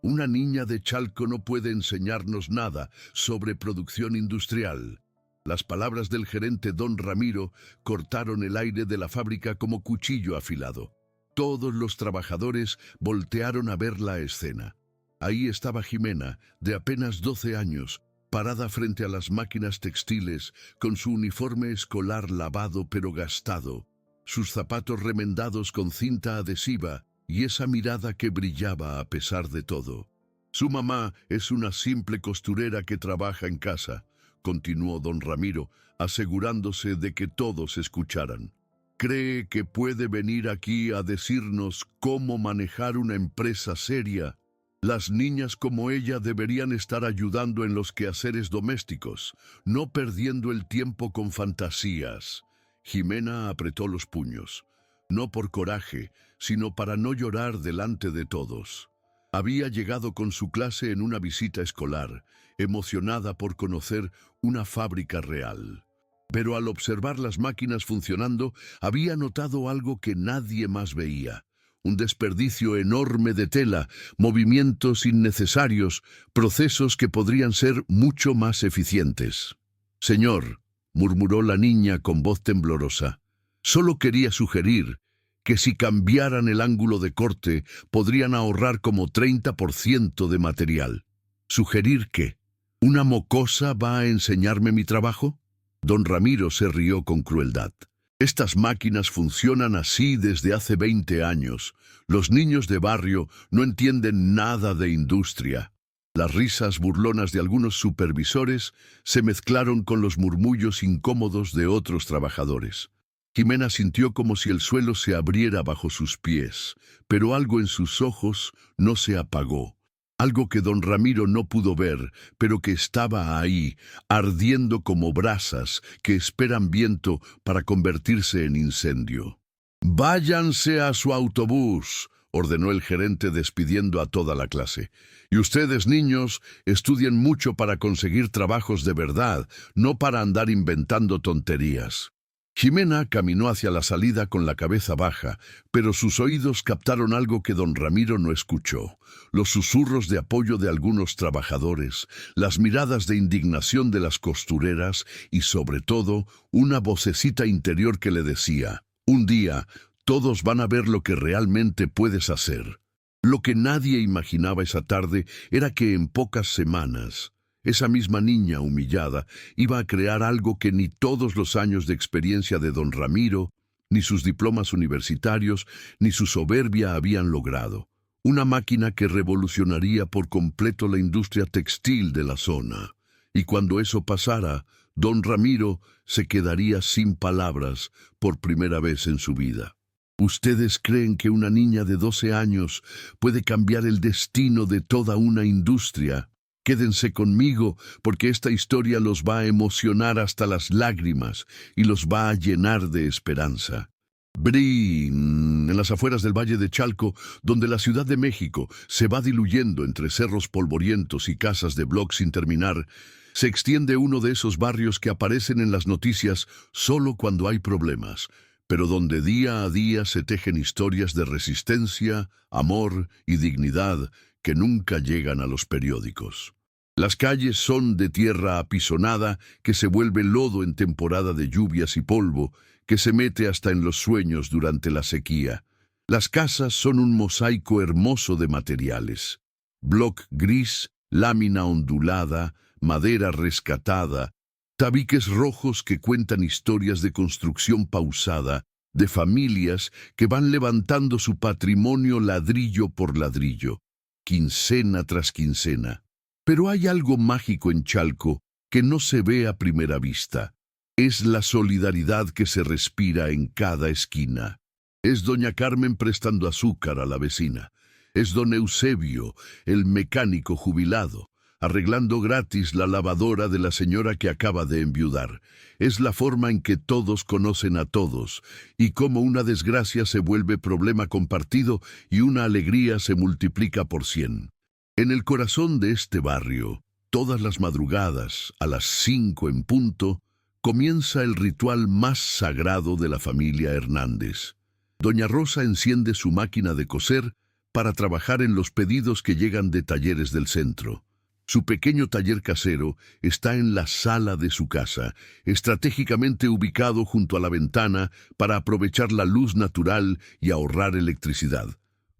Una niña de Chalco no puede enseñarnos nada sobre producción industrial. Las palabras del gerente don Ramiro cortaron el aire de la fábrica como cuchillo afilado. Todos los trabajadores voltearon a ver la escena. Ahí estaba Jimena, de apenas 12 años, parada frente a las máquinas textiles, con su uniforme escolar lavado pero gastado, sus zapatos remendados con cinta adhesiva y esa mirada que brillaba a pesar de todo. Su mamá es una simple costurera que trabaja en casa, continuó don Ramiro, asegurándose de que todos escucharan. ¿Cree que puede venir aquí a decirnos cómo manejar una empresa seria? Las niñas como ella deberían estar ayudando en los quehaceres domésticos, no perdiendo el tiempo con fantasías. Jimena apretó los puños, no por coraje, sino para no llorar delante de todos. Había llegado con su clase en una visita escolar, emocionada por conocer una fábrica real. Pero al observar las máquinas funcionando, había notado algo que nadie más veía. Un desperdicio enorme de tela, movimientos innecesarios, procesos que podrían ser mucho más eficientes. «Señor», murmuró la niña con voz temblorosa, «solo quería sugerir que si cambiaran el ángulo de corte, podrían ahorrar como 30% de material». «¿Sugerir qué? ¿Una mocosa va a enseñarme mi trabajo?». Don Ramiro se rió con crueldad. «Estas máquinas funcionan así desde hace 20 años. Los niños de barrio no entienden nada de industria». Las risas burlonas de algunos supervisores se mezclaron con los murmullos incómodos de otros trabajadores. Jimena sintió como si el suelo se abriera bajo sus pies, pero algo en sus ojos no se apagó. Algo que don Ramiro no pudo ver, pero que estaba ahí, ardiendo como brasas que esperan viento para convertirse en incendio. «Váyanse a su autobús», ordenó el gerente despidiendo a toda la clase. «Y ustedes, niños, estudien mucho para conseguir trabajos de verdad, no para andar inventando tonterías». Jimena caminó hacia la salida con la cabeza baja, pero sus oídos captaron algo que don Ramiro no escuchó. Los susurros de apoyo de algunos trabajadores, las miradas de indignación de las costureras y, sobre todo, una vocecita interior que le decía: «Un día, todos van a ver lo que realmente puedes hacer». Lo que nadie imaginaba esa tarde era que en pocas semanas esa misma niña humillada iba a crear algo que ni todos los años de experiencia de don Ramiro, ni sus diplomas universitarios, ni su soberbia habían logrado. Una máquina que revolucionaría por completo la industria textil de la zona. Y cuando eso pasara, don Ramiro se quedaría sin palabras por primera vez en su vida. ¿Ustedes creen que una niña de 12 años puede cambiar el destino de toda una industria? Quédense conmigo porque esta historia los va a emocionar hasta las lágrimas y los va a llenar de esperanza. Brin, en las afueras del Valle de Chalco, donde la Ciudad de México se va diluyendo entre cerros polvorientos y casas de bloc sin terminar, se extiende uno de esos barrios que aparecen en las noticias solo cuando hay problemas, pero donde día a día se tejen historias de resistencia, amor y dignidad que nunca llegan a los periódicos. Las calles son de tierra apisonada que se vuelve lodo en temporada de lluvias y polvo que se mete hasta en los sueños durante la sequía. Las casas son un mosaico hermoso de materiales: bloc gris, lámina ondulada, madera rescatada, tabiques rojos que cuentan historias de construcción pausada, de familias que van levantando su patrimonio ladrillo por ladrillo, quincena tras quincena. Pero hay algo mágico en Chalco que no se ve a primera vista. Es la solidaridad que se respira en cada esquina. Es doña Carmen prestando azúcar a la vecina. Es don Eusebio, el mecánico jubilado, arreglando gratis la lavadora de la señora que acaba de enviudar. Es la forma en que todos conocen a todos, y cómo una desgracia se vuelve problema compartido y una alegría se multiplica por 100. En el corazón de este barrio, todas las madrugadas, a las 5 en punto, comienza el ritual más sagrado de la familia Hernández. Doña Rosa enciende su máquina de coser, para trabajar en los pedidos que llegan de talleres del centro. Su pequeño taller casero está en la sala de su casa, estratégicamente ubicado junto a la ventana para aprovechar la luz natural y ahorrar electricidad.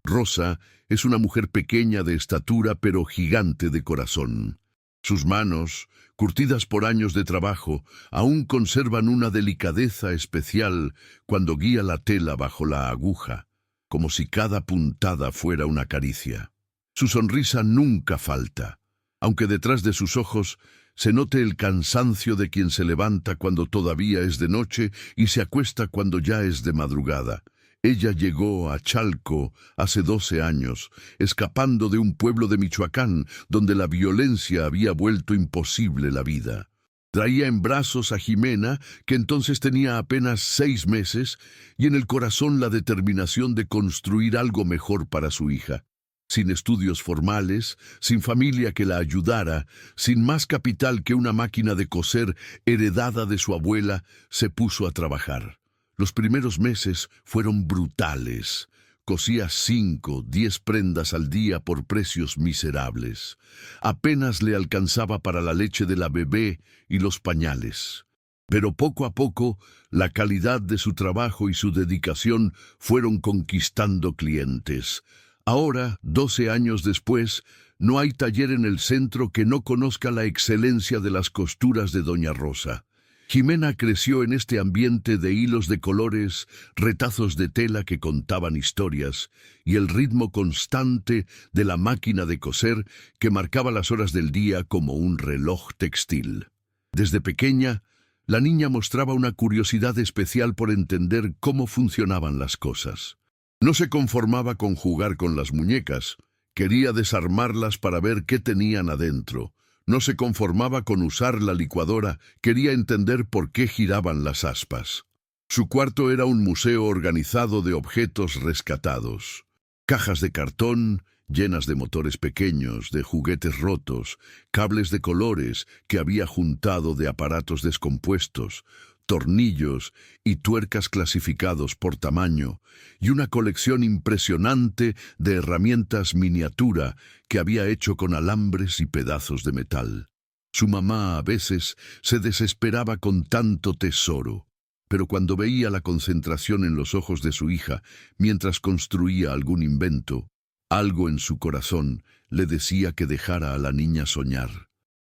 Rosa es una mujer pequeña de estatura pero gigante de corazón. Sus manos, curtidas por años de trabajo, aún conservan una delicadeza especial cuando guía la tela bajo la aguja, como si cada puntada fuera una caricia. Su sonrisa nunca falta, aunque detrás de sus ojos se note el cansancio de quien se levanta cuando todavía es de noche y se acuesta cuando ya es de madrugada. Ella llegó a Chalco hace 12 años, escapando de un pueblo de Michoacán donde la violencia había vuelto imposible la vida. Traía en brazos a Jimena, que entonces tenía apenas 6 meses, y en el corazón la determinación de construir algo mejor para su hija. Sin estudios formales, sin familia que la ayudara, sin más capital que una máquina de coser heredada de su abuela, se puso a trabajar. Los primeros meses fueron brutales. Cosía 5, 10 prendas al día por precios miserables. Apenas le alcanzaba para la leche de la bebé y los pañales. Pero poco a poco, la calidad de su trabajo y su dedicación fueron conquistando clientes. Ahora, 12 años después, no hay taller en el centro que no conozca la excelencia de las costuras de Doña Rosa. Jimena creció en este ambiente de hilos de colores, retazos de tela que contaban historias, y el ritmo constante de la máquina de coser que marcaba las horas del día como un reloj textil. Desde pequeña, la niña mostraba una curiosidad especial por entender cómo funcionaban las cosas. No se conformaba con jugar con las muñecas, quería desarmarlas para ver qué tenían adentro. No se conformaba con usar la licuadora, quería entender por qué giraban las aspas. Su cuarto era un museo organizado de objetos rescatados. Cajas de cartón llenas de motores pequeños, de juguetes rotos, cables de colores que había juntado de aparatos descompuestos, tornillos y tuercas clasificados por tamaño, y una colección impresionante de herramientas miniatura que había hecho con alambres y pedazos de metal. Su mamá a veces se desesperaba con tanto tesoro, pero cuando veía la concentración en los ojos de su hija mientras construía algún invento, algo en su corazón le decía que dejara a la niña soñar.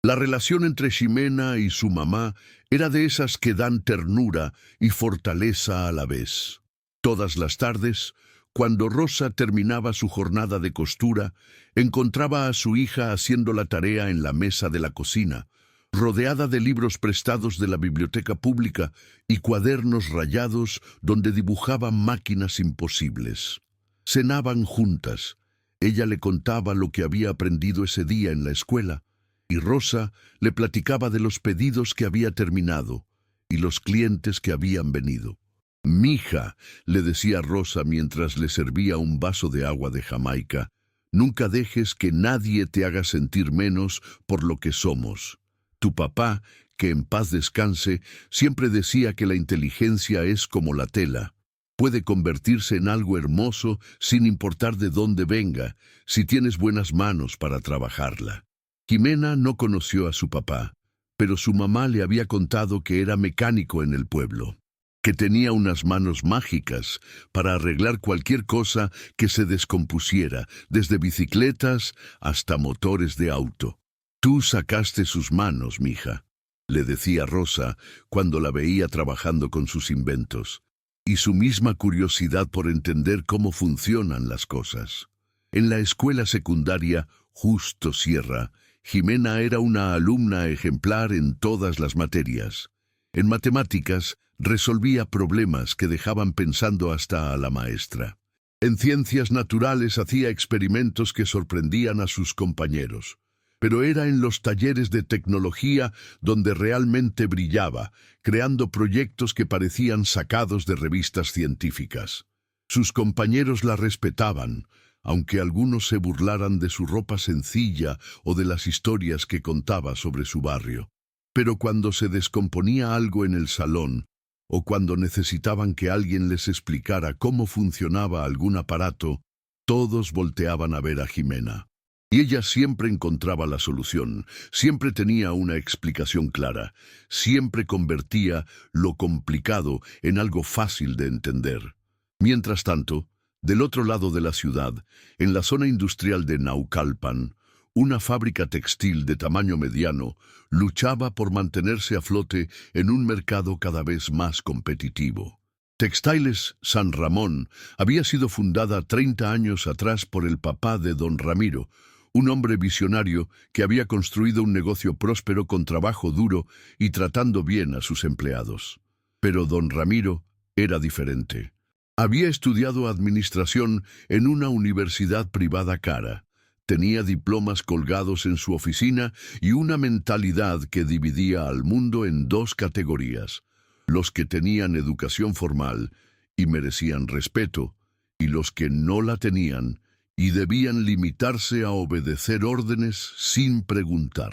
La relación entre Ximena y su mamá era de esas que dan ternura y fortaleza a la vez. Todas las tardes, cuando Rosa terminaba su jornada de costura, encontraba a su hija haciendo la tarea en la mesa de la cocina, rodeada de libros prestados de la biblioteca pública y cuadernos rayados donde dibujaban máquinas imposibles. Cenaban juntas. Ella le contaba lo que había aprendido ese día en la escuela, y Rosa le platicaba de los pedidos que había terminado y los clientes que habían venido. «Mija», le decía Rosa mientras le servía un vaso de agua de Jamaica, «nunca dejes que nadie te haga sentir menos por lo que somos. Tu papá, que en paz descanse, siempre decía que la inteligencia es como la tela. Puede convertirse en algo hermoso sin importar de dónde venga, si tienes buenas manos para trabajarla». Jimena no conoció a su papá, pero su mamá le había contado que era mecánico en el pueblo, que tenía unas manos mágicas para arreglar cualquier cosa que se descompusiera, desde bicicletas hasta motores de auto. «Tú sacaste sus manos, mija», le decía Rosa cuando la veía trabajando con sus inventos, y su misma curiosidad por entender cómo funcionan las cosas. En la escuela secundaria Justo Sierra, Jimena era una alumna ejemplar en todas las materias. En matemáticas, resolvía problemas que dejaban pensando hasta a la maestra. En ciencias naturales hacía experimentos que sorprendían a sus compañeros. Pero era en los talleres de tecnología donde realmente brillaba, creando proyectos que parecían sacados de revistas científicas. Sus compañeros la respetaban, aunque algunos se burlaran de su ropa sencilla o de las historias que contaba sobre su barrio. Pero cuando se descomponía algo en el salón, o cuando necesitaban que alguien les explicara cómo funcionaba algún aparato, Todos volteaban a ver a Jimena. Y ella siempre encontraba la solución, siempre tenía una explicación clara, siempre convertía lo complicado en algo fácil de entender. Mientras tanto, del otro lado de la ciudad, en la zona industrial de Naucalpan, una fábrica textil de tamaño mediano luchaba por mantenerse a flote en un mercado cada vez más competitivo. Textiles San Ramón había sido fundada 30 años atrás por el papá de don Ramiro, un hombre visionario que había construido un negocio próspero con trabajo duro y tratando bien a sus empleados. Pero don Ramiro era diferente. Había estudiado administración en una universidad privada cara. Tenía diplomas colgados en su oficina y una mentalidad que dividía al mundo en dos categorías: los que tenían educación formal y merecían respeto, y los que no la tenían y debían limitarse a obedecer órdenes sin preguntar.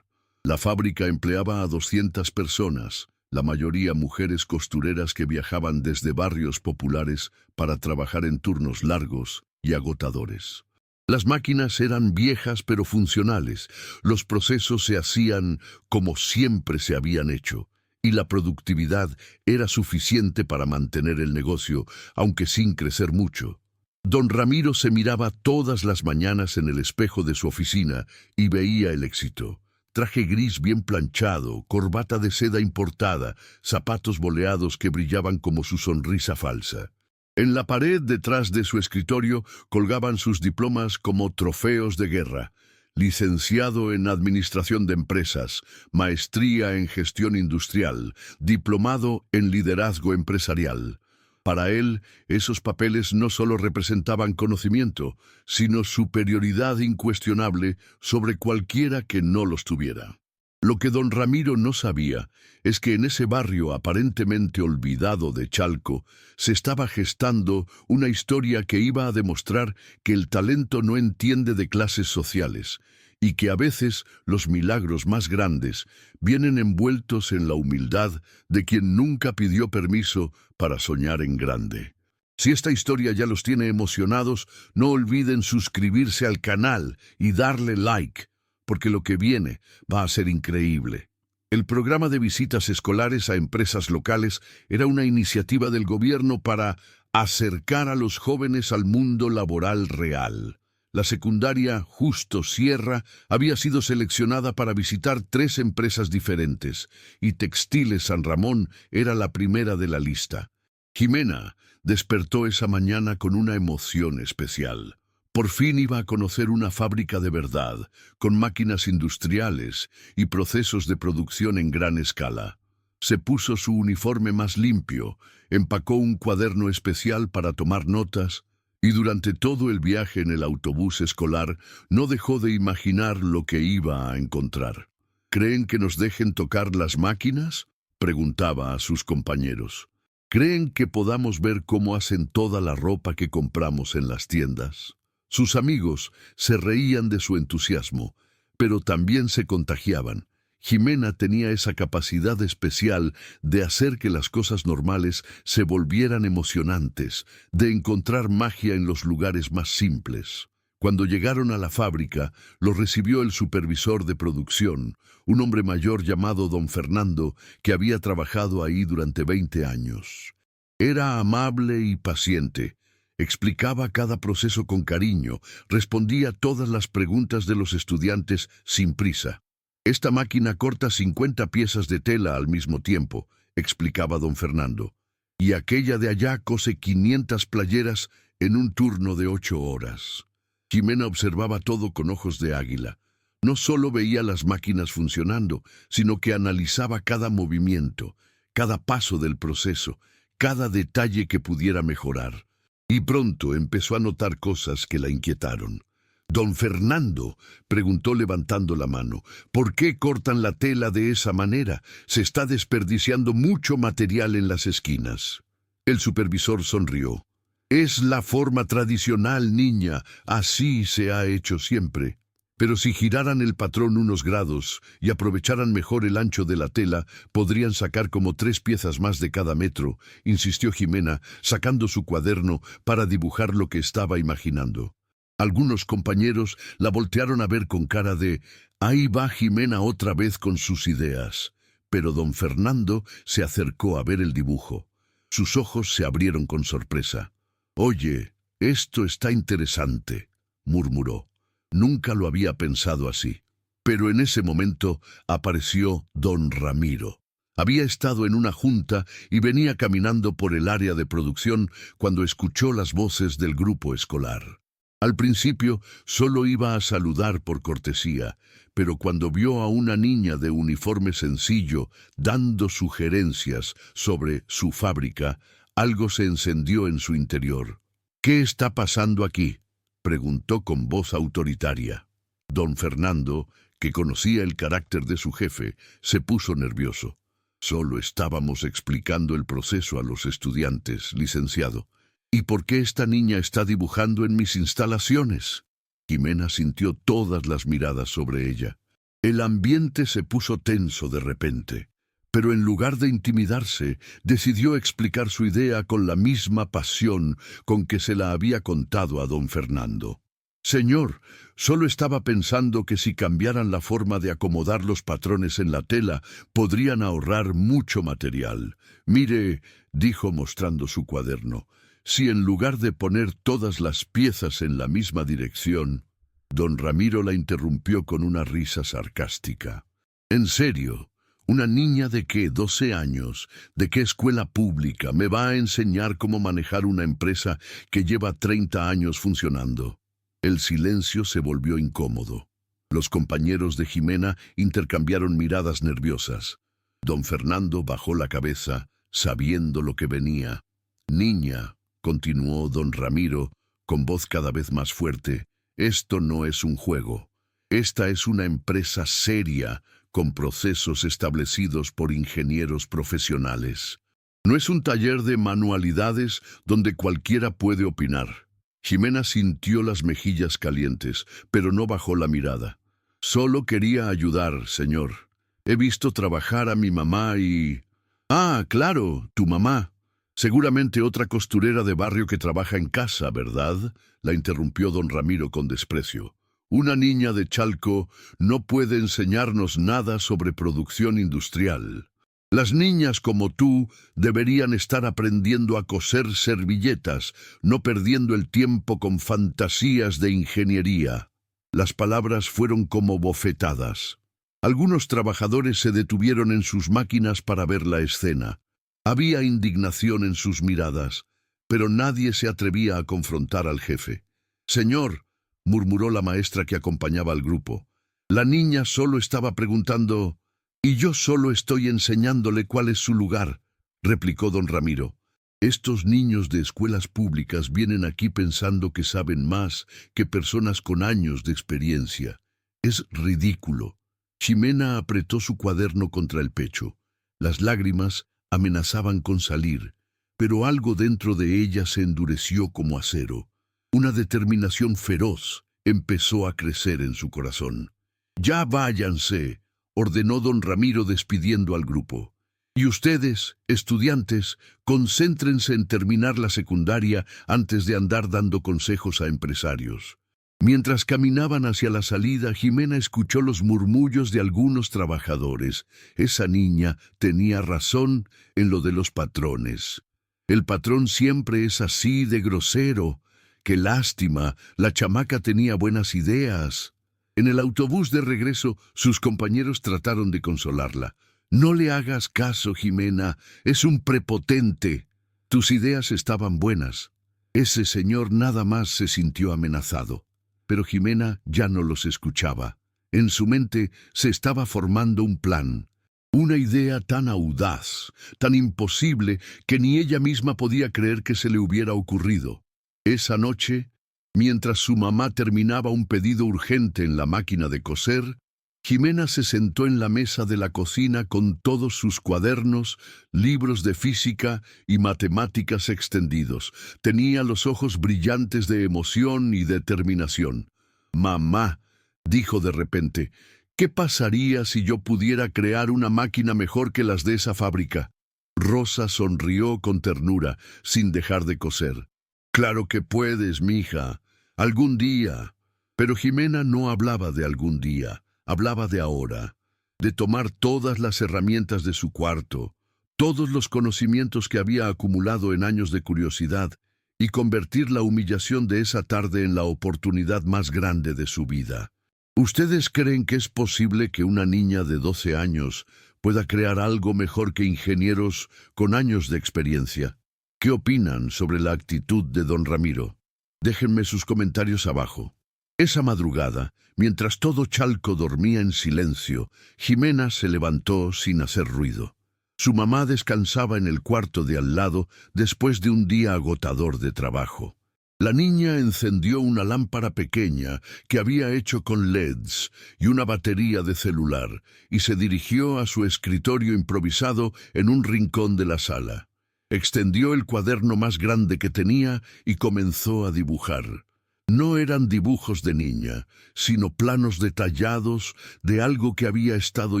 La fábrica empleaba a 200 personas, la mayoría mujeres costureras que viajaban desde barrios populares para trabajar en turnos largos y agotadores. Las máquinas eran viejas pero funcionales, los procesos se hacían como siempre se habían hecho, y la productividad era suficiente para mantener el negocio, aunque sin crecer mucho. Don Ramiro se miraba todas las mañanas en el espejo de su oficina y veía el éxito. Traje gris bien planchado, corbata de seda importada, zapatos boleados que brillaban como su sonrisa falsa. En la pared detrás de su escritorio colgaban sus diplomas como trofeos de guerra: licenciado en Administración de Empresas, maestría en Gestión Industrial, diplomado en Liderazgo Empresarial. Para él, esos papeles no solo representaban conocimiento, sino superioridad incuestionable sobre cualquiera que no los tuviera. Lo que don Ramiro no sabía es que en ese barrio aparentemente olvidado de Chalco se estaba gestando una historia que iba a demostrar que el talento no entiende de clases sociales y que a veces los milagros más grandes vienen envueltos en la humildad de quien nunca pidió permiso para soñar en grande. Si esta historia ya los tiene emocionados, no olviden suscribirse al canal y darle like, porque lo que viene va a ser increíble. El programa de visitas escolares a empresas locales era una iniciativa del gobierno para acercar a los jóvenes al mundo laboral real. La secundaria Justo Sierra había sido seleccionada para visitar 3 empresas diferentes, y Textiles San Ramón era la primera de la lista. Jimena despertó esa mañana con una emoción especial. Por fin iba a conocer una fábrica de verdad, con máquinas industriales y procesos de producción en gran escala. Se puso su uniforme más limpio, empacó un cuaderno especial para tomar notas, y durante todo el viaje en el autobús escolar no dejó de imaginar lo que iba a encontrar. ¿Creen que nos dejen tocar las máquinas?, preguntaba a sus compañeros. ¿Creen que podamos ver cómo hacen toda la ropa que compramos en las tiendas? Sus amigos se reían de su entusiasmo, pero también se contagiaban. Jimena tenía esa capacidad especial de hacer que las cosas normales se volvieran emocionantes, de encontrar magia en los lugares más simples. Cuando llegaron a la fábrica, los recibió el supervisor de producción, un hombre mayor llamado don Fernando, que había trabajado ahí durante 20 años. Era amable y paciente. Explicaba cada proceso con cariño, respondía todas las preguntas de los estudiantes sin prisa. «Esta máquina corta 50 piezas de tela al mismo tiempo», explicaba don Fernando, «y aquella de allá cose 500 playeras en un turno de 8 horas». Jimena observaba todo con ojos de águila. No solo veía las máquinas funcionando, sino que analizaba cada movimiento, cada paso del proceso, cada detalle que pudiera mejorar. Y pronto empezó a notar cosas que la inquietaron. «Don Fernando», preguntó levantando la mano, «¿por qué cortan la tela de esa manera? Se está desperdiciando mucho material en las esquinas». El supervisor sonrió. «Es la forma tradicional, niña, así se ha hecho siempre. Pero si giraran el patrón unos grados y aprovecharan mejor el ancho de la tela, podrían sacar como 3 piezas más de cada metro», insistió Jimena, sacando su cuaderno para dibujar lo que estaba imaginando. Algunos compañeros la voltearon a ver con cara de «Ahí va Jimena otra vez con sus ideas». Pero don Fernando se acercó a ver el dibujo. Sus ojos se abrieron con sorpresa. «Oye, esto está interesante», murmuró. Nunca lo había pensado así. Pero en ese momento apareció don Ramiro. Había estado en una junta y venía caminando por el área de producción cuando escuchó las voces del grupo escolar. Al principio solo iba a saludar por cortesía, pero cuando vio a una niña de uniforme sencillo dando sugerencias sobre su fábrica, algo se encendió en su interior. «¿Qué está pasando aquí?», preguntó con voz autoritaria. Don Fernando, que conocía el carácter de su jefe, se puso nervioso. «Solo estábamos explicando el proceso a los estudiantes, licenciado. ¿Y por qué esta niña está dibujando en mis instalaciones?». Jimena sintió todas las miradas sobre ella. El ambiente se puso tenso de repente, pero en lugar de intimidarse, decidió explicar su idea con la misma pasión con que se la había contado a don Fernando. «Señor, solo estaba pensando que si cambiaran la forma de acomodar los patrones en la tela, podrían ahorrar mucho material. Mire», dijo mostrando su cuaderno, «si en lugar de poner todas las piezas en la misma dirección». Don Ramiro la interrumpió con una risa sarcástica. «¿En serio? ¿Una niña de qué, 12 años, de qué escuela pública, me va a enseñar cómo manejar una empresa que lleva 30 años funcionando?» El silencio se volvió incómodo. Los compañeros de Jimena intercambiaron miradas nerviosas. Don Fernando bajó la cabeza, sabiendo lo que venía. «Niña», continuó don Ramiro, con voz cada vez más fuerte, «esto no es un juego. Esta es una empresa seria, con procesos establecidos por ingenieros profesionales. No es un taller de manualidades donde cualquiera puede opinar». Jimena sintió las mejillas calientes, pero no bajó la mirada. «Solo quería ayudar, señor. He visto trabajar a mi mamá y...». «Ah, claro, tu mamá. Seguramente otra costurera de barrio que trabaja en casa, ¿verdad?», la interrumpió don Ramiro con desprecio. «Una niña de Chalco no puede enseñarnos nada sobre producción industrial. Las niñas como tú deberían estar aprendiendo a coser servilletas, no perdiendo el tiempo con fantasías de ingeniería». Las palabras fueron como bofetadas. Algunos trabajadores se detuvieron en sus máquinas para ver la escena. Había indignación en sus miradas, pero nadie se atrevía a confrontar al jefe. «Señor», murmuró la maestra que acompañaba al grupo, «la niña solo estaba preguntando...». «Y yo solo estoy enseñándole cuál es su lugar», replicó don Ramiro. «Estos niños de escuelas públicas vienen aquí pensando que saben más que personas con años de experiencia. Es ridículo». Jimena apretó su cuaderno contra el pecho. Las lágrimas amenazaban con salir, pero algo dentro de ella se endureció como acero. Una determinación feroz empezó a crecer en su corazón. «Ya váyanse», ordenó don Ramiro despidiendo al grupo. «Y ustedes, estudiantes, concéntrense en terminar la secundaria antes de andar dando consejos a empresarios». Mientras caminaban hacia la salida, Jimena escuchó los murmullos de algunos trabajadores. Esa niña tenía razón en lo de los patrones. «El patrón siempre es así de grosero. Qué lástima, la chamaca tenía buenas ideas». En el autobús de regreso, sus compañeros trataron de consolarla. «No le hagas caso, Jimena, es un prepotente. Tus ideas estaban buenas». Ese señor nada más se sintió amenazado. Pero Jimena ya no los escuchaba. En su mente se estaba formando un plan. Una idea tan audaz, tan imposible, que ni ella misma podía creer que se le hubiera ocurrido. Esa noche, mientras su mamá terminaba un pedido urgente en la máquina de coser, Jimena se sentó en la mesa de la cocina con todos sus cuadernos, libros de física y matemáticas extendidos. Tenía los ojos brillantes de emoción y determinación. «Mamá», dijo de repente, «¿qué pasaría si yo pudiera crear una máquina mejor que las de esa fábrica?». Rosa sonrió con ternura, sin dejar de coser. «Claro que puedes, mija. Algún día. Pero Jimena no hablaba de algún día, hablaba de ahora, de tomar todas las herramientas de su cuarto, todos los conocimientos que había acumulado en años de curiosidad, y convertir la humillación de esa tarde en la oportunidad más grande de su vida. ¿Ustedes creen que es posible que una niña de 12 años pueda crear algo mejor que ingenieros con años de experiencia? ¿Qué opinan sobre la actitud de don Ramiro? Déjenme sus comentarios abajo. Esa madrugada, mientras todo Chalco dormía en silencio, Jimena se levantó sin hacer ruido. Su mamá descansaba en el cuarto de al lado después de un día agotador de trabajo. La niña encendió una lámpara pequeña que había hecho con LEDs y una batería de celular y se dirigió a su escritorio improvisado en un rincón de la sala. Extendió el cuaderno más grande que tenía y comenzó a dibujar. No eran dibujos de niña, sino planos detallados de algo que había estado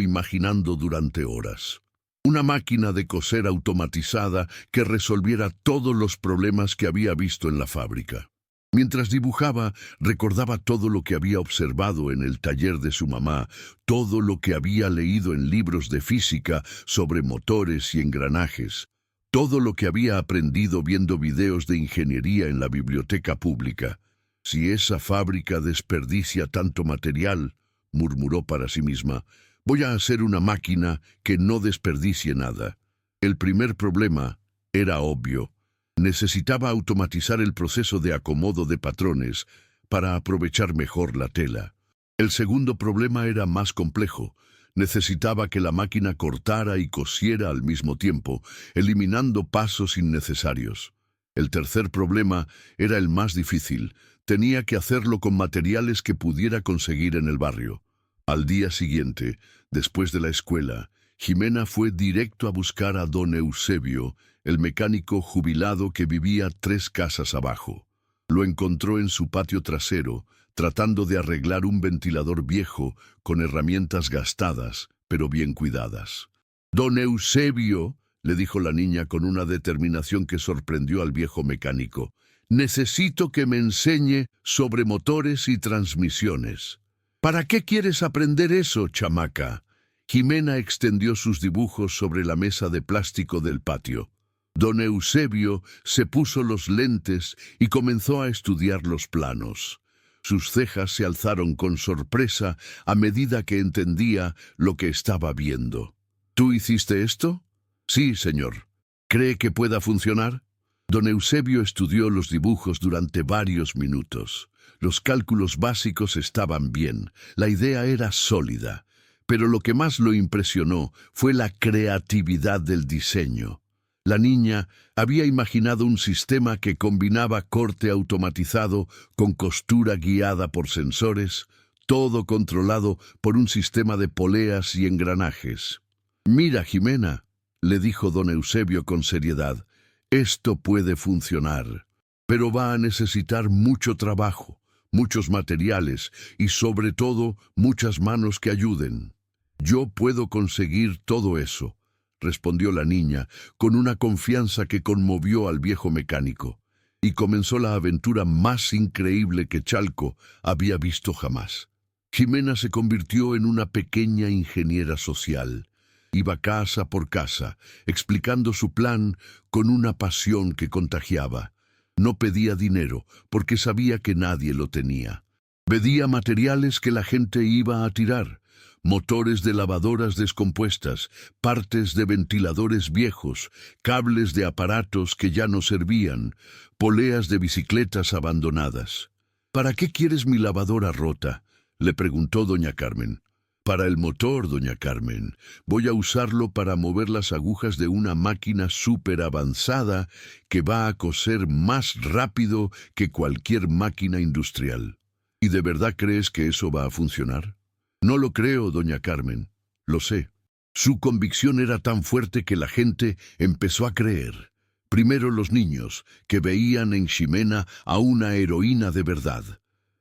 imaginando durante horas. Una máquina de coser automatizada que resolviera todos los problemas que había visto en la fábrica. Mientras dibujaba, recordaba todo lo que había observado en el taller de su mamá, todo lo que había leído en libros de física sobre motores y engranajes, todo lo que había aprendido viendo videos de ingeniería en la biblioteca pública. Si esa fábrica desperdicia tanto material, murmuró para sí misma, voy a hacer una máquina que no desperdicie nada. El primer problema era obvio. Necesitaba automatizar el proceso de acomodo de patrones para aprovechar mejor la tela. El segundo problema era más complejo. Necesitaba que la máquina cortara y cosiera al mismo tiempo, eliminando pasos innecesarios. El tercer problema era el más difícil. Tenía que hacerlo con materiales que pudiera conseguir en el barrio. Al día siguiente, después de la escuela, Jimena fue directo a buscar a don Eusebio, el mecánico jubilado que vivía 3 casas abajo. Lo encontró en su patio trasero, tratando de arreglar un ventilador viejo con herramientas gastadas, pero bien cuidadas. «Don Eusebio», le dijo la niña con una determinación que sorprendió al viejo mecánico, «necesito que me enseñe sobre motores y transmisiones». «¿Para qué quieres aprender eso, chamaca?». Jimena extendió sus dibujos sobre la mesa de plástico del patio. Don Eusebio se puso los lentes y comenzó a estudiar los planos. Sus cejas se alzaron con sorpresa a medida que entendía lo que estaba viendo. «¿Tú hiciste esto?». «Sí, señor». «¿Cree que pueda funcionar?». Don Eusebio estudió los dibujos durante varios minutos. Los cálculos básicos estaban bien, la idea era sólida, pero lo que más lo impresionó fue la creatividad del diseño. La niña había imaginado un sistema que combinaba corte automatizado con costura guiada por sensores, todo controlado por un sistema de poleas y engranajes. «Mira, Jimena», le dijo don Eusebio con seriedad, «esto puede funcionar, pero va a necesitar mucho trabajo, muchos materiales y sobre todo muchas manos que ayuden». «Yo puedo conseguir todo eso», respondió la niña con una confianza que conmovió al viejo mecánico, y comenzó la aventura más increíble que Chalco había visto jamás. Jimena se convirtió en una pequeña ingeniera social. Iba casa por casa, explicando su plan con una pasión que contagiaba. No pedía dinero, porque sabía que nadie lo tenía. Pedía materiales que la gente iba a tirar. Motores de lavadoras descompuestas, partes de ventiladores viejos, cables de aparatos que ya no servían, poleas de bicicletas abandonadas. «¿Para qué quieres mi lavadora rota?», le preguntó doña Carmen. «Para el motor, doña Carmen. Voy a usarlo para mover las agujas de una máquina súper avanzada que va a coser más rápido que cualquier máquina industrial». «¿Y de verdad crees que eso va a funcionar?». «No lo creo, doña Carmen. Lo sé». Su convicción era tan fuerte que la gente empezó a creer. Primero los niños, que veían en Jimena a una heroína de verdad.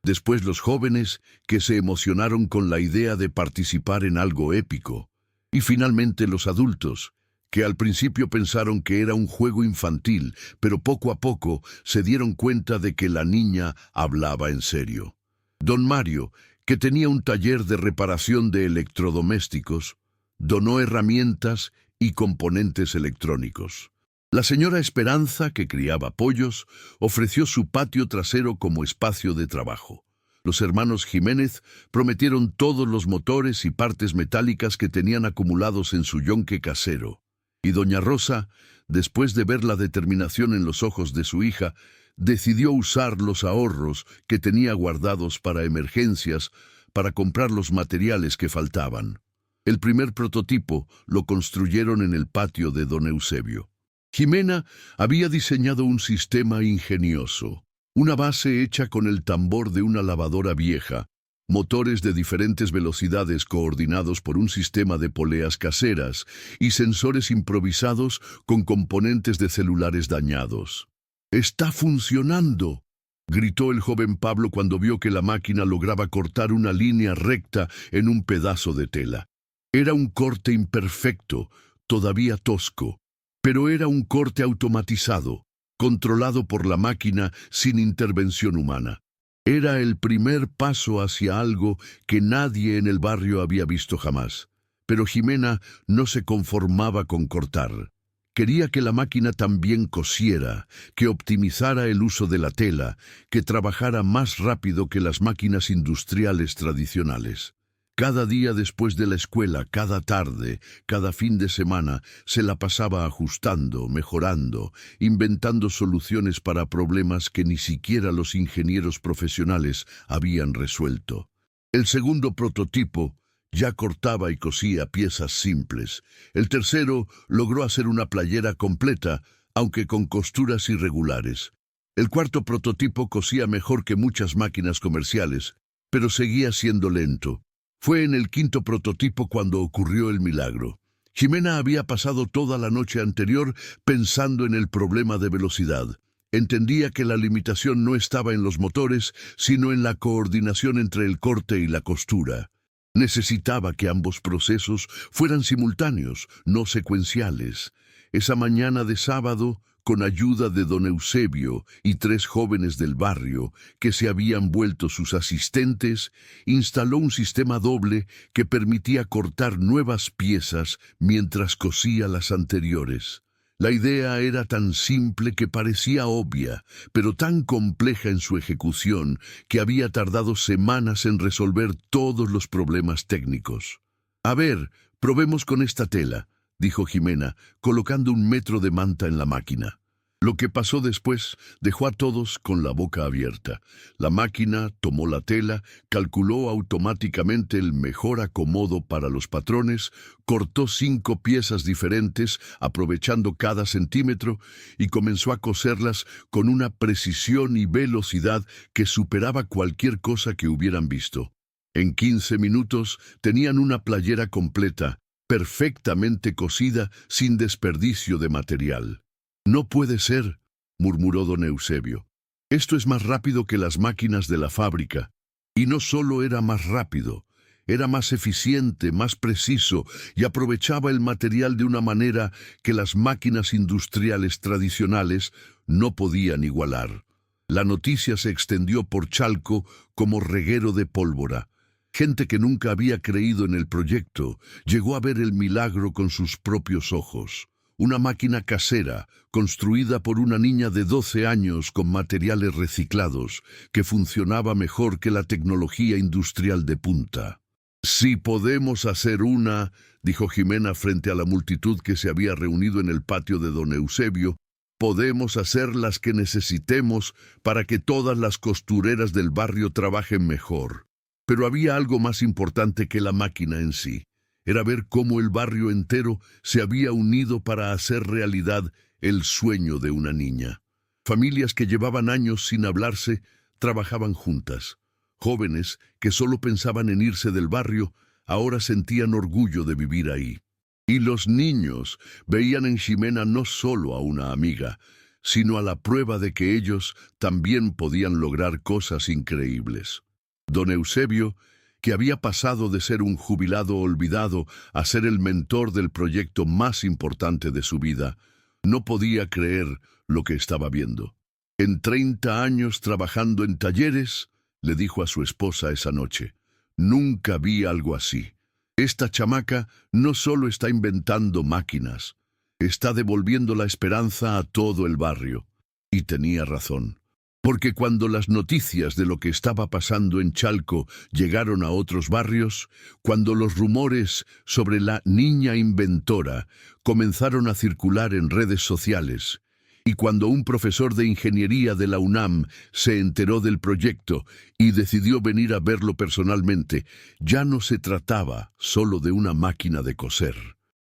Después los jóvenes, que se emocionaron con la idea de participar en algo épico. Y finalmente los adultos, que al principio pensaron que era un juego infantil, pero poco a poco se dieron cuenta de que la niña hablaba en serio. Don Mario, que tenía un taller de reparación de electrodomésticos, donó herramientas y componentes electrónicos. La señora Esperanza, que criaba pollos, ofreció su patio trasero como espacio de trabajo. Los hermanos Jiménez prometieron todos los motores y partes metálicas que tenían acumulados en su yonque casero. Y doña Rosa, después de ver la determinación en los ojos de su hija, decidió usar los ahorros que tenía guardados para emergencias para comprar los materiales que faltaban. El primer prototipo lo construyeron en el patio de don Eusebio. Jimena había diseñado un sistema ingenioso, una base hecha con el tambor de una lavadora vieja, motores de diferentes velocidades coordinados por un sistema de poleas caseras y sensores improvisados con componentes de celulares dañados. ¡Está funcionando!, gritó el joven Pablo cuando vio que la máquina lograba cortar una línea recta en un pedazo de tela. Era un corte imperfecto, todavía tosco, pero era un corte automatizado, controlado por la máquina sin intervención humana. Era el primer paso hacia algo que nadie en el barrio había visto jamás. Pero Jimena no se conformaba con cortar. Quería que la máquina también cosiera, que optimizara el uso de la tela, que trabajara más rápido que las máquinas industriales tradicionales. Cada día después de la escuela, cada tarde, cada fin de semana, se la pasaba ajustando, mejorando, inventando soluciones para problemas que ni siquiera los ingenieros profesionales habían resuelto. El segundo prototipo ya cortaba y cosía piezas simples. El tercero logró hacer una playera completa, aunque con costuras irregulares. El cuarto prototipo cosía mejor que muchas máquinas comerciales, pero seguía siendo lento. Fue en el quinto prototipo cuando ocurrió el milagro. Jimena había pasado toda la noche anterior pensando en el problema de velocidad. Entendía que la limitación no estaba en los motores, sino en la coordinación entre el corte y la costura. Necesitaba que ambos procesos fueran simultáneos, no secuenciales. Esa mañana de sábado, con ayuda de don Eusebio y 3 jóvenes del barrio que se habían vuelto sus asistentes, instaló un sistema doble que permitía cortar nuevas piezas mientras cosía las anteriores. La idea era tan simple que parecía obvia, pero tan compleja en su ejecución que había tardado semanas en resolver todos los problemas técnicos. «A ver, probemos con esta tela», dijo Jimena, colocando 1 metro de manta en la máquina. Lo que pasó después dejó a todos con la boca abierta. La máquina tomó la tela, calculó automáticamente el mejor acomodo para los patrones, cortó 5 piezas diferentes, aprovechando cada centímetro, y comenzó a coserlas con una precisión y velocidad que superaba cualquier cosa que hubieran visto. En 15 minutos tenían una playera completa, perfectamente cosida, sin desperdicio de material. «No puede ser», murmuró don Eusebio. «Esto es más rápido que las máquinas de la fábrica». Y no solo era más rápido, era más eficiente, más preciso y aprovechaba el material de una manera que las máquinas industriales tradicionales no podían igualar. La noticia se extendió por Chalco como reguero de pólvora. Gente que nunca había creído en el proyecto llegó a ver el milagro con sus propios ojos. Una máquina casera, construida por una niña de 12 años con materiales reciclados, que funcionaba mejor que la tecnología industrial de punta. «Si podemos hacer una», dijo Jimena frente a la multitud que se había reunido en el patio de don Eusebio, «podemos hacer las que necesitemos para que todas las costureras del barrio trabajen mejor». Pero había algo más importante que la máquina en sí. Era ver cómo el barrio entero se había unido para hacer realidad el sueño de una niña. Familias que llevaban años sin hablarse trabajaban juntas. Jóvenes que solo pensaban en irse del barrio ahora sentían orgullo de vivir ahí. Y los niños veían en Jimena no solo a una amiga, sino a la prueba de que ellos también podían lograr cosas increíbles. Don Eusebio, que había pasado de ser un jubilado olvidado a ser el mentor del proyecto más importante de su vida, no podía creer lo que estaba viendo. En 30 años trabajando en talleres, le dijo a su esposa esa noche, nunca vi algo así. Esta chamaca no solo está inventando máquinas, está devolviendo la esperanza a todo el barrio. Y tenía razón. Porque cuando las noticias de lo que estaba pasando en Chalco llegaron a otros barrios, cuando los rumores sobre la niña inventora comenzaron a circular en redes sociales, y cuando un profesor de ingeniería de la UNAM se enteró del proyecto y decidió venir a verlo personalmente, ya no se trataba solo de una máquina de coser.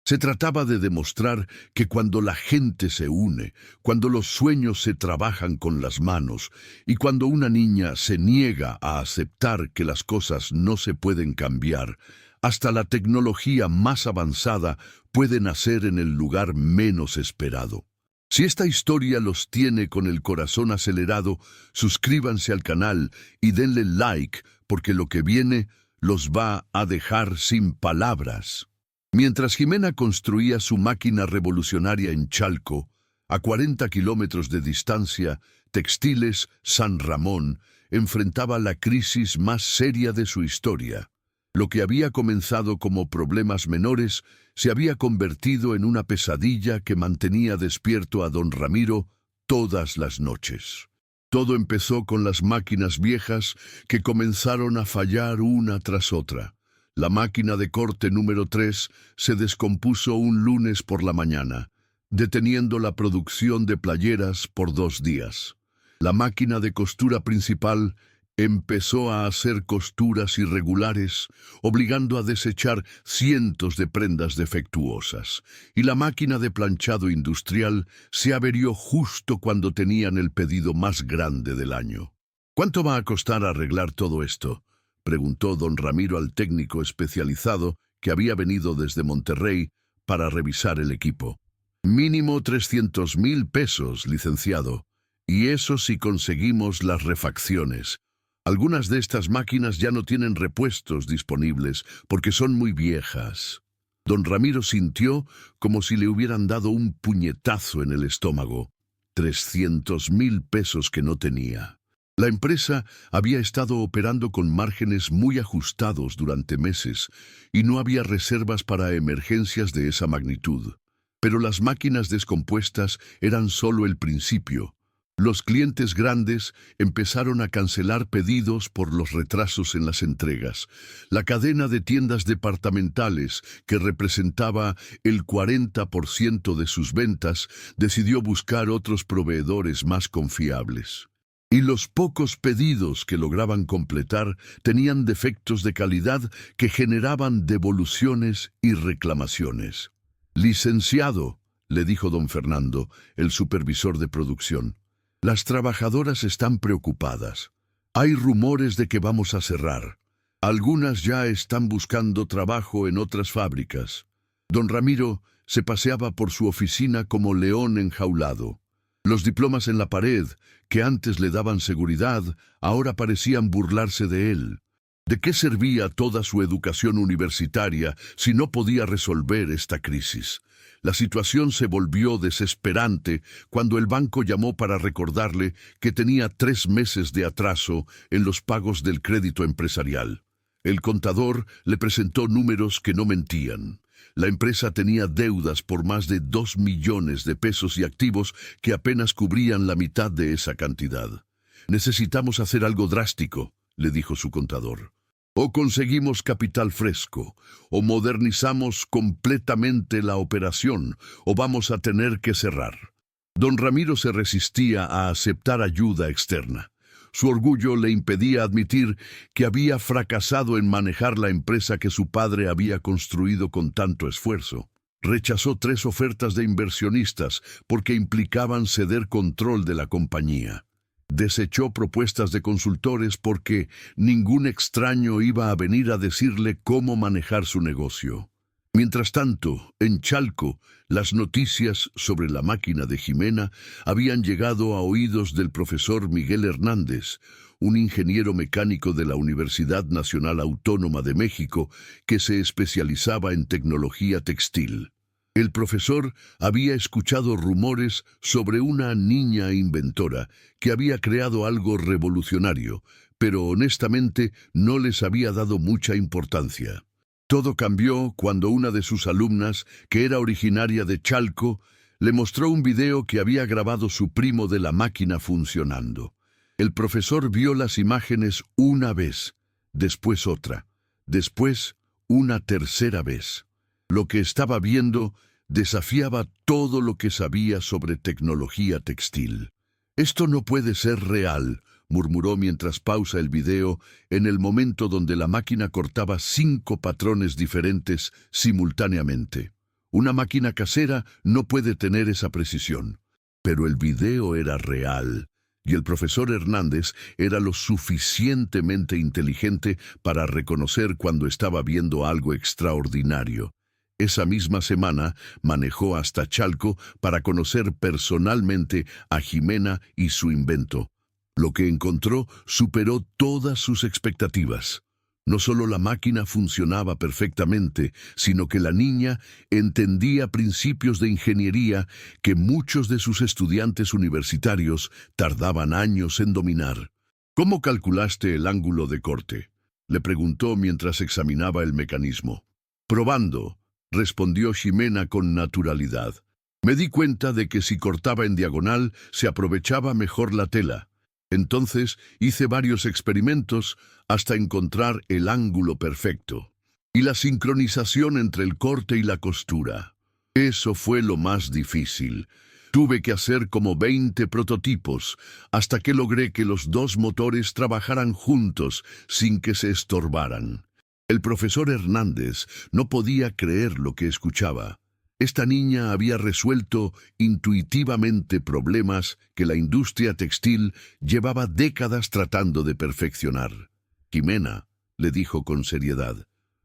Se trataba de demostrar que cuando la gente se une, cuando los sueños se trabajan con las manos y cuando una niña se niega a aceptar que las cosas no se pueden cambiar, hasta la tecnología más avanzada puede nacer en el lugar menos esperado. Si esta historia los tiene con el corazón acelerado, suscríbanse al canal y denle like porque lo que viene los va a dejar sin palabras. Mientras Jimena construía su máquina revolucionaria en Chalco, a 40 kilómetros de distancia, Textiles San Ramón enfrentaba la crisis más seria de su historia. Lo que había comenzado como problemas menores se había convertido en una pesadilla que mantenía despierto a don Ramiro todas las noches. Todo empezó con las máquinas viejas que comenzaron a fallar una tras otra. La máquina de corte número 3 se descompuso un lunes por la mañana, deteniendo la producción de playeras por 2 días. La máquina de costura principal empezó a hacer costuras irregulares, obligando a desechar cientos de prendas defectuosas, y la máquina de planchado industrial se averió justo cuando tenían el pedido más grande del año. ¿Cuánto va a costar arreglar todo esto?, preguntó don Ramiro al técnico especializado que había venido desde Monterrey para revisar el equipo. Mínimo 300,000 pesos, licenciado, y eso si conseguimos las refacciones. Algunas de estas máquinas ya no tienen repuestos disponibles porque son muy viejas. Don Ramiro sintió como si le hubieran dado un puñetazo en el estómago. 300,000 pesos que no tenía. La empresa había estado operando con márgenes muy ajustados durante meses y no había reservas para emergencias de esa magnitud. Pero las máquinas descompuestas eran solo el principio. Los clientes grandes empezaron a cancelar pedidos por los retrasos en las entregas. La cadena de tiendas departamentales, que representaba el 40% de sus ventas, decidió buscar otros proveedores más confiables. Y los pocos pedidos que lograban completar tenían defectos de calidad que generaban devoluciones y reclamaciones. Licenciado, le dijo don Fernando, el supervisor de producción, las trabajadoras están preocupadas. Hay rumores de que vamos a cerrar. Algunas ya están buscando trabajo en otras fábricas. Don Ramiro se paseaba por su oficina como león enjaulado. Los diplomas en la pared, que antes le daban seguridad, ahora parecían burlarse de él. ¿De qué servía toda su educación universitaria si no podía resolver esta crisis? La situación se volvió desesperante cuando el banco llamó para recordarle que tenía 3 meses de atraso en los pagos del crédito empresarial. El contador le presentó números que no mentían. La empresa tenía deudas por más de 2 millones de pesos y activos que apenas cubrían la mitad de esa cantidad. Necesitamos hacer algo drástico, le dijo su contador. O conseguimos capital fresco, o modernizamos completamente la operación, o vamos a tener que cerrar. Don Ramiro se resistía a aceptar ayuda externa. Su orgullo le impedía admitir que había fracasado en manejar la empresa que su padre había construido con tanto esfuerzo. Rechazó 3 ofertas de inversionistas porque implicaban ceder control de la compañía. Desechó propuestas de consultores porque ningún extraño iba a venir a decirle cómo manejar su negocio. Mientras tanto, en Chalco, las noticias sobre la máquina de Jimena habían llegado a oídos del profesor Miguel Hernández, un ingeniero mecánico de la Universidad Nacional Autónoma de México que se especializaba en tecnología textil. El profesor había escuchado rumores sobre una niña inventora que había creado algo revolucionario, pero honestamente no les había dado mucha importancia. Todo cambió cuando una de sus alumnas, que era originaria de Chalco, le mostró un video que había grabado su primo de la máquina funcionando. El profesor vio las imágenes una vez, después otra, después una tercera vez. Lo que estaba viendo desafiaba todo lo que sabía sobre tecnología textil. «Esto no puede ser real», murmuró mientras pausa el video en el momento donde la máquina cortaba 5 patrones diferentes simultáneamente. Una máquina casera no puede tener esa precisión. Pero el video era real, y el profesor Hernández era lo suficientemente inteligente para reconocer cuando estaba viendo algo extraordinario. Esa misma semana manejó hasta Chalco para conocer personalmente a Jimena y su invento. Lo que encontró superó todas sus expectativas. No solo la máquina funcionaba perfectamente, sino que la niña entendía principios de ingeniería que muchos de sus estudiantes universitarios tardaban años en dominar. «¿Cómo calculaste el ángulo de corte?», le preguntó mientras examinaba el mecanismo. «Probando», respondió Jimena con naturalidad. «Me di cuenta de que si cortaba en diagonal se aprovechaba mejor la tela. Entonces hice varios experimentos hasta encontrar el ángulo perfecto y la sincronización entre el corte y la costura. Eso fue lo más difícil. Tuve que hacer como 20 prototipos hasta que logré que los 2 motores trabajaran juntos sin que se estorbaran». El profesor Hernández no podía creer lo que escuchaba. Esta niña había resuelto intuitivamente problemas que la industria textil llevaba décadas tratando de perfeccionar. «Jimena», le dijo con seriedad,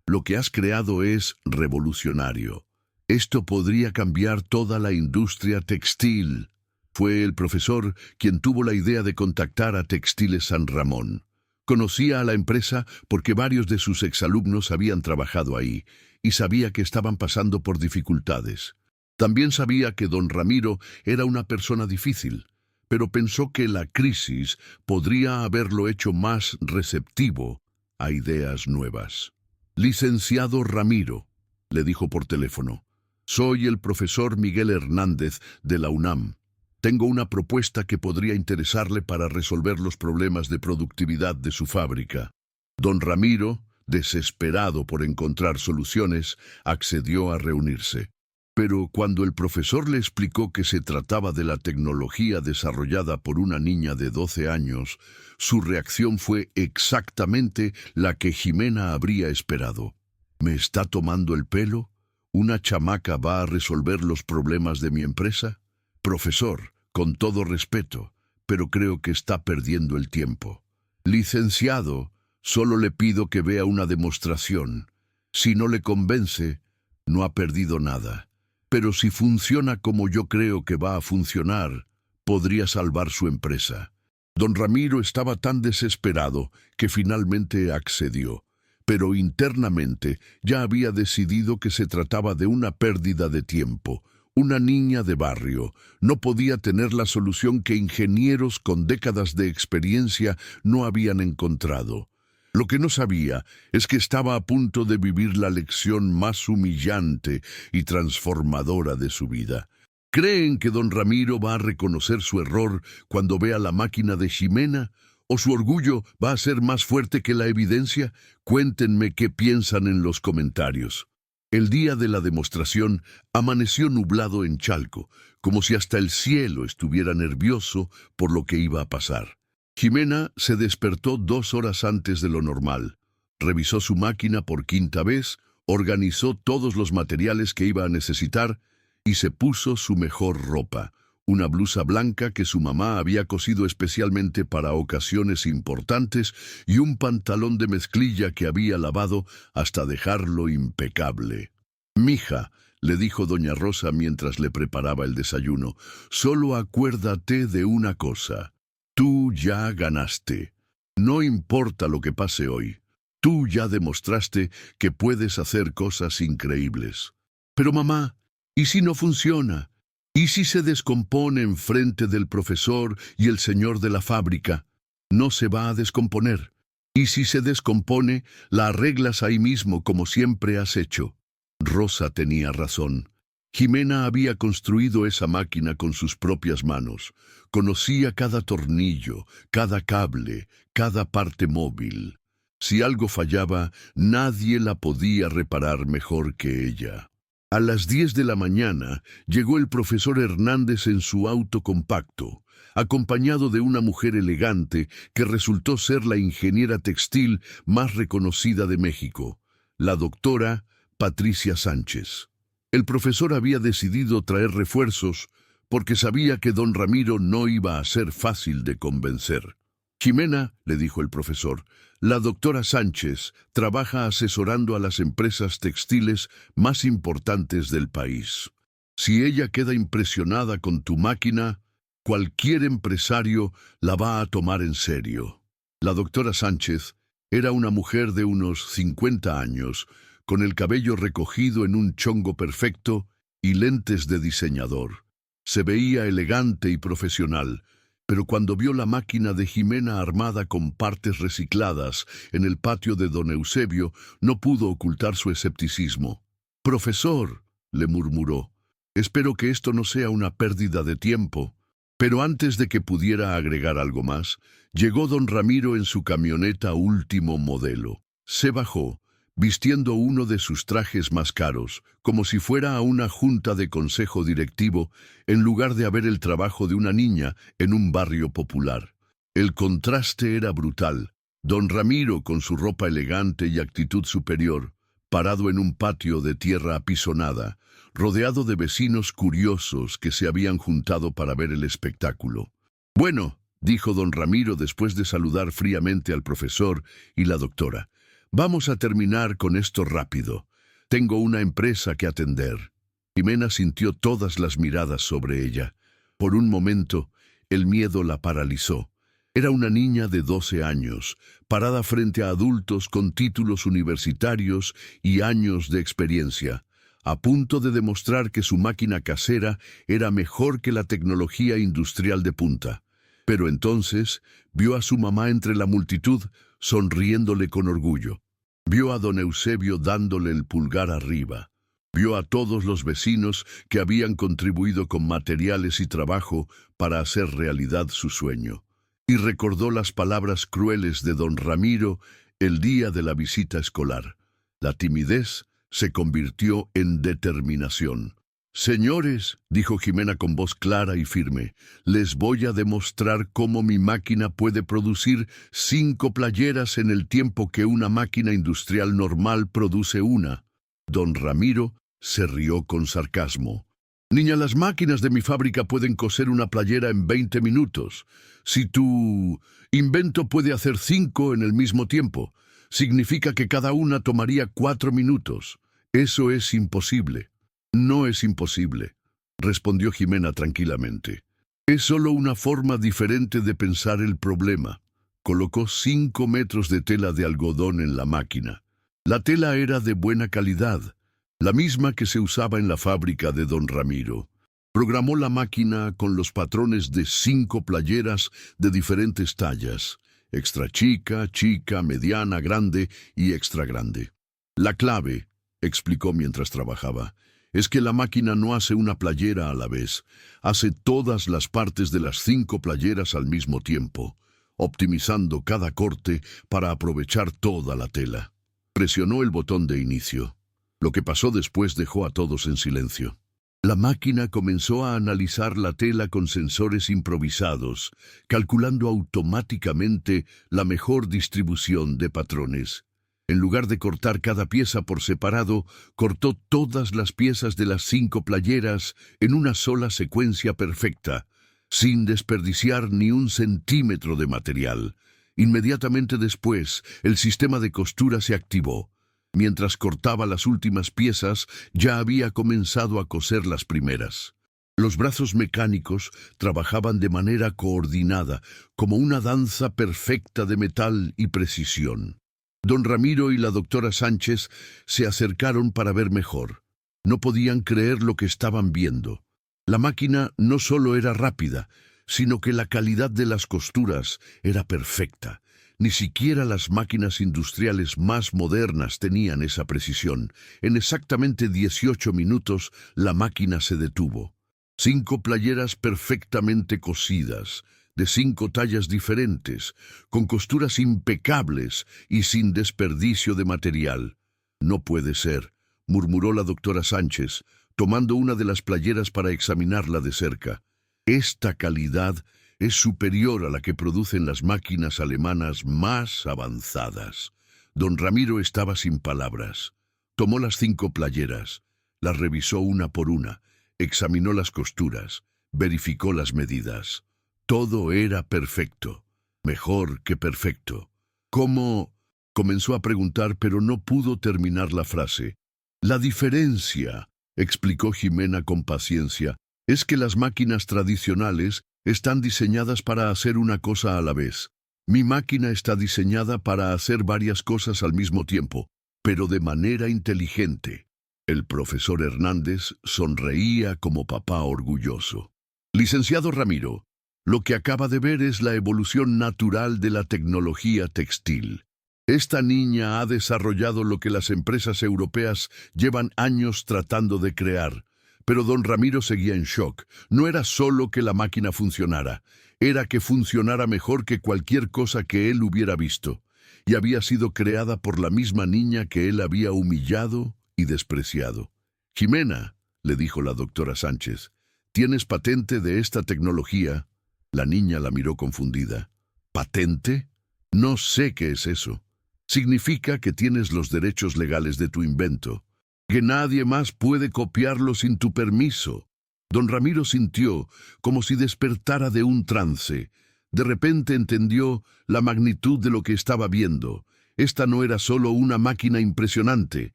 «lo que has creado es revolucionario. Esto podría cambiar toda la industria textil». Fue el profesor quien tuvo la idea de contactar a Textiles San Ramón. Conocía a la empresa porque varios de sus exalumnos habían trabajado ahí y sabía que estaban pasando por dificultades. También sabía que don Ramiro era una persona difícil, pero pensó que la crisis podría haberlo hecho más receptivo a ideas nuevas. «Licenciado Ramiro», le dijo por teléfono, «soy el profesor Miguel Hernández de la UNAM. Tengo una propuesta que podría interesarle para resolver los problemas de productividad de su fábrica». Don Ramiro, desesperado por encontrar soluciones, accedió a reunirse. Pero cuando el profesor le explicó que se trataba de la tecnología desarrollada por una niña de 12 años, su reacción fue exactamente la que Jimena habría esperado. «¿Me está tomando el pelo? ¿Una chamaca va a resolver los problemas de mi empresa? Profesor, con todo respeto, pero creo que está perdiendo el tiempo. Licenciado, solo le pido que vea una demostración. Si no le convence, no ha perdido nada. Pero si funciona como yo creo que va a funcionar, podría salvar su empresa». Don Ramiro estaba tan desesperado que finalmente accedió, pero internamente ya había decidido que se trataba de una pérdida de tiempo. Una niña de barrio no podía tener la solución que ingenieros con décadas de experiencia no habían encontrado. Lo que no sabía es que estaba a punto de vivir la lección más humillante y transformadora de su vida. ¿Creen que don Ramiro va a reconocer su error cuando vea la máquina de Jimena? ¿O su orgullo va a ser más fuerte que la evidencia? Cuéntenme qué piensan en los comentarios. El día de la demostración amaneció nublado en Chalco, como si hasta el cielo estuviera nervioso por lo que iba a pasar. Jimena se despertó 2 horas antes de lo normal. Revisó su máquina por 5ª vez, organizó todos los materiales que iba a necesitar y se puso su mejor ropa, una blusa blanca que su mamá había cosido especialmente para ocasiones importantes y un pantalón de mezclilla que había lavado hasta dejarlo impecable. Mija, le dijo doña Rosa mientras le preparaba el desayuno, solo acuérdate de una cosa. Tú ya ganaste. No importa lo que pase hoy. Tú ya demostraste que puedes hacer cosas increíbles. Pero mamá, ¿y si no funciona? ¿Y si se descompone en frente del profesor y el señor de la fábrica? No se va a descomponer. Y si se descompone, la arreglas ahí mismo como siempre has hecho. Rosa tenía razón. Jimena había construido esa máquina con sus propias manos. Conocía cada tornillo, cada cable, cada parte móvil. Si algo fallaba, nadie la podía reparar mejor que ella. A las 10 de la mañana llegó el profesor Hernández en su auto compacto, acompañado de una mujer elegante que resultó ser la ingeniera textil más reconocida de México, la doctora Patricia Sánchez. El profesor había decidido traer refuerzos porque sabía que don Ramiro no iba a ser fácil de convencer. Jimena, le dijo el profesor, la doctora Sánchez trabaja asesorando a las empresas textiles más importantes del país. Si ella queda impresionada con tu máquina, cualquier empresario la va a tomar en serio. La doctora Sánchez era una mujer de unos 50 años, con el cabello recogido en un chongo perfecto y lentes de diseñador. Se veía elegante y profesional, pero cuando vio la máquina de Jimena armada con partes recicladas en el patio de don Eusebio, no pudo ocultar su escepticismo. «Profesor», le murmuró, «espero que esto no sea una pérdida de tiempo». Pero antes de que pudiera agregar algo más, llegó don Ramiro en su camioneta último modelo. Se bajó, vistiendo uno de sus trajes más caros, como si fuera a una junta de consejo directivo, en lugar de a ver el trabajo de una niña en un barrio popular. El contraste era brutal. Don Ramiro, con su ropa elegante y actitud superior, parado en un patio de tierra apisonada, rodeado de vecinos curiosos que se habían juntado para ver el espectáculo. «Bueno», dijo don Ramiro después de saludar fríamente al profesor y la doctora, «vamos a terminar con esto rápido. Tengo una empresa que atender». Jimena sintió todas las miradas sobre ella. Por un momento, el miedo la paralizó. Era una niña de 12 años, parada frente a adultos con títulos universitarios y años de experiencia, a punto de demostrar que su máquina casera era mejor que la tecnología industrial de punta. Pero entonces vio a su mamá entre la multitud, sonriéndole con orgullo. Vio a don Eusebio dándole el pulgar arriba. Vio a todos los vecinos que habían contribuido con materiales y trabajo para hacer realidad su sueño. Y recordó las palabras crueles de don Ramiro el día de la visita escolar. La timidez se convirtió en determinación. «Señores», dijo Jimena con voz clara y firme, «les voy a demostrar cómo mi máquina puede producir 5 playeras en el tiempo que una máquina industrial normal produce una». Don Ramiro se rió con sarcasmo. «Niña, las máquinas de mi fábrica pueden coser una playera en 20 minutos. Si tu invento puede hacer 5 en el mismo tiempo, significa que cada una tomaría 4 minutos. Eso es imposible». «No es imposible», respondió Jimena tranquilamente. «Es solo una forma diferente de pensar el problema». Colocó 5 metros de tela de algodón en la máquina. La tela era de buena calidad, la misma que se usaba en la fábrica de don Ramiro. Programó la máquina con los patrones de 5 playeras de diferentes tallas, extra chica, chica, mediana, grande y extra grande. «La clave», explicó mientras trabajaba, «es que la máquina no hace una playera a la vez, hace todas las partes de las 5 playeras al mismo tiempo, optimizando cada corte para aprovechar toda la tela». Presionó el botón de inicio. Lo que pasó después dejó a todos en silencio. La máquina comenzó a analizar la tela con sensores improvisados, calculando automáticamente la mejor distribución de patrones. En lugar de cortar cada pieza por separado, cortó todas las piezas de las 5 playeras en una sola secuencia perfecta, sin desperdiciar ni un centímetro de material. Inmediatamente después, el sistema de costura se activó. Mientras cortaba las últimas piezas, ya había comenzado a coser las primeras. Los brazos mecánicos trabajaban de manera coordinada, como una danza perfecta de metal y precisión. Don Ramiro y la doctora Sánchez se acercaron para ver mejor. No podían creer lo que estaban viendo. La máquina no solo era rápida, sino que la calidad de las costuras era perfecta. Ni siquiera las máquinas industriales más modernas tenían esa precisión. En exactamente 18 minutos, la máquina se detuvo. 5 playeras perfectamente cosidas, de 5 tallas diferentes, con costuras impecables y sin desperdicio de material. «No puede ser», murmuró la doctora Sánchez, tomando una de las playeras para examinarla de cerca. «Esta calidad es superior a la que producen las máquinas alemanas más avanzadas». Don Ramiro estaba sin palabras. Tomó las 5 playeras, las revisó una por una, examinó las costuras, verificó las medidas. Todo era perfecto, mejor que perfecto. «¿Cómo?», comenzó a preguntar, pero no pudo terminar la frase. «La diferencia», explicó Jimena con paciencia, «es que las máquinas tradicionales están diseñadas para hacer una cosa a la vez. Mi máquina está diseñada para hacer varias cosas al mismo tiempo, pero de manera inteligente». El profesor Hernández sonreía como papá orgulloso. «Licenciado Ramiro, lo que acaba de ver es la evolución natural de la tecnología textil. Esta niña ha desarrollado lo que las empresas europeas llevan años tratando de crear». Pero don Ramiro seguía en shock. No era solo que la máquina funcionara, era que funcionara mejor que cualquier cosa que él hubiera visto. Y había sido creada por la misma niña que él había humillado y despreciado. «Jimena», le dijo la doctora Sánchez, «¿tienes patente de esta tecnología?» La niña la miró confundida. «¿Patente? No sé qué es eso». «Significa que tienes los derechos legales de tu invento, que nadie más puede copiarlo sin tu permiso». Don Ramiro sintió como si despertara de un trance. De repente entendió la magnitud de lo que estaba viendo. Esta no era solo una máquina impresionante,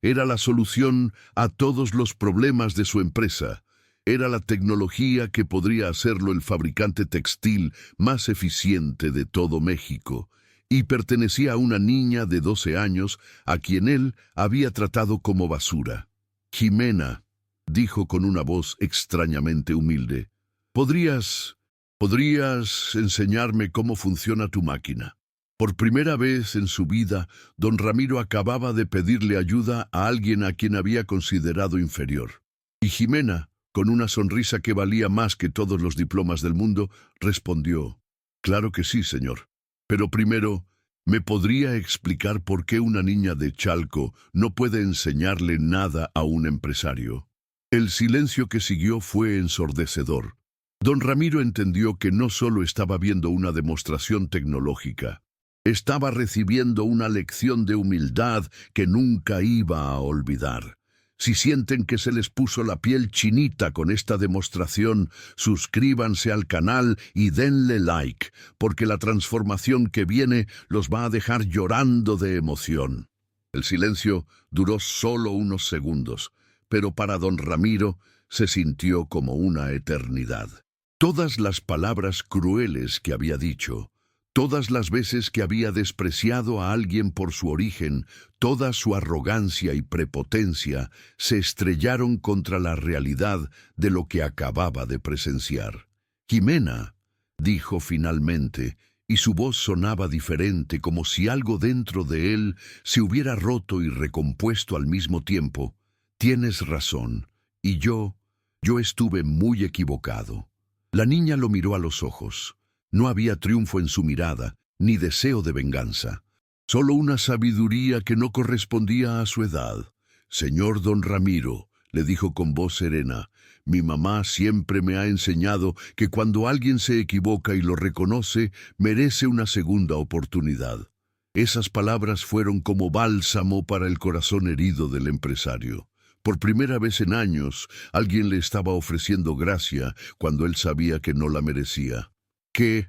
era la solución a todos los problemas de su empresa. Era la tecnología que podría hacerlo el fabricante textil más eficiente de todo México, y pertenecía a una niña de 12 años a quien él había tratado como basura. «Jimena», dijo con una voz extrañamente humilde, ¿podrías enseñarme cómo funciona tu máquina?» Por primera vez en su vida, don Ramiro acababa de pedirle ayuda a alguien a quien había considerado inferior. Y Jimena, con una sonrisa que valía más que todos los diplomas del mundo, respondió: «Claro que sí, señor. Pero primero, ¿me podría explicar por qué una niña de Chalco no puede enseñarle nada a un empresario?» El silencio que siguió fue ensordecedor. Don Ramiro entendió que no solo estaba viendo una demostración tecnológica, estaba recibiendo una lección de humildad que nunca iba a olvidar. Si sienten que se les puso la piel chinita con esta demostración, suscríbanse al canal y denle like, porque la transformación que viene los va a dejar llorando de emoción. El silencio duró solo unos segundos, pero para don Ramiro se sintió como una eternidad. Todas las palabras crueles que había dicho, todas las veces que había despreciado a alguien por su origen, toda su arrogancia y prepotencia se estrellaron contra la realidad de lo que acababa de presenciar. «Jimena», dijo finalmente, y su voz sonaba diferente, como si algo dentro de él se hubiera roto y recompuesto al mismo tiempo. «Tienes razón, y yo estuve muy equivocado». La niña lo miró a los ojos. No había triunfo en su mirada, ni deseo de venganza. Solo una sabiduría que no correspondía a su edad. «Señor don Ramiro», le dijo con voz serena, «mi mamá siempre me ha enseñado que cuando alguien se equivoca y lo reconoce, merece una segunda oportunidad». Esas palabras fueron como bálsamo para el corazón herido del empresario. Por primera vez en años, alguien le estaba ofreciendo gracia cuando él sabía que no la merecía. ¿Qué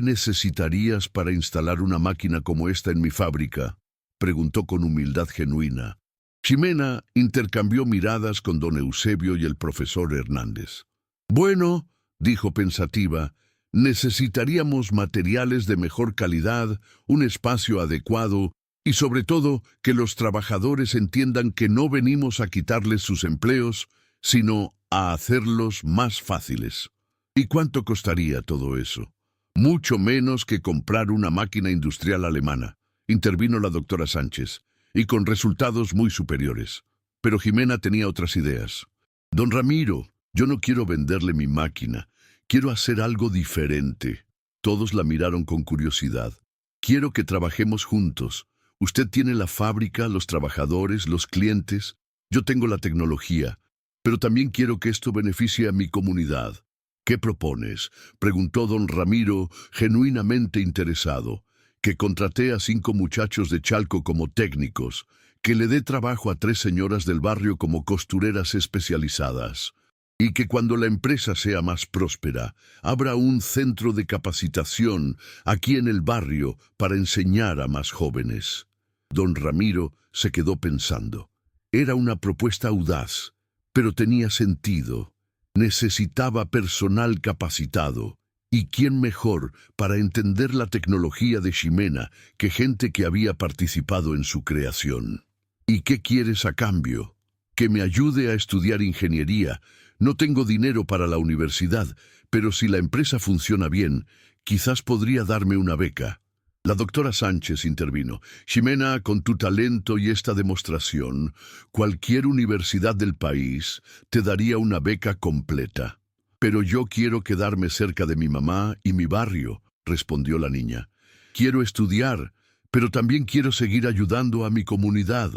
necesitarías para instalar una máquina como esta en mi fábrica?», preguntó con humildad genuina. Ximena intercambió miradas con don Eusebio y el profesor Hernández. Bueno, dijo pensativa, necesitaríamos materiales de mejor calidad, un espacio adecuado y sobre todo que los trabajadores entiendan que no venimos a quitarles sus empleos, sino a hacerlos más fáciles. ¿Y cuánto costaría todo eso? Mucho menos que comprar una máquina industrial alemana, intervino la doctora Sánchez, y con resultados muy superiores. Pero Ximena tenía otras ideas. Don Ramiro, yo no quiero venderle mi máquina, quiero hacer algo diferente. Todos la miraron con curiosidad. Quiero que trabajemos juntos. Usted tiene la fábrica, los trabajadores, los clientes. Yo tengo la tecnología, pero también quiero que esto beneficie a mi comunidad. ¿Qué propones?, preguntó don Ramiro, genuinamente interesado. Que contraté a 5 muchachos de Chalco como técnicos, que le dé trabajo a 3 señoras del barrio como costureras especializadas, y que cuando la empresa sea más próspera, abra un centro de capacitación aquí en el barrio para enseñar a más jóvenes. Don Ramiro se quedó pensando. Era una propuesta audaz, pero tenía sentido. Necesitaba personal capacitado. ¿Y quién mejor para entender la tecnología de Ximena que gente que había participado en su creación? ¿Y qué quieres a cambio? Que me ayude a estudiar ingeniería. No tengo dinero para la universidad, pero si la empresa funciona bien, quizás podría darme una beca. La doctora Sánchez intervino. Ximena, con tu talento y esta demostración, cualquier universidad del país te daría una beca completa. Pero yo quiero quedarme cerca de mi mamá y mi barrio, respondió la niña. Quiero estudiar, pero también quiero seguir ayudando a mi comunidad.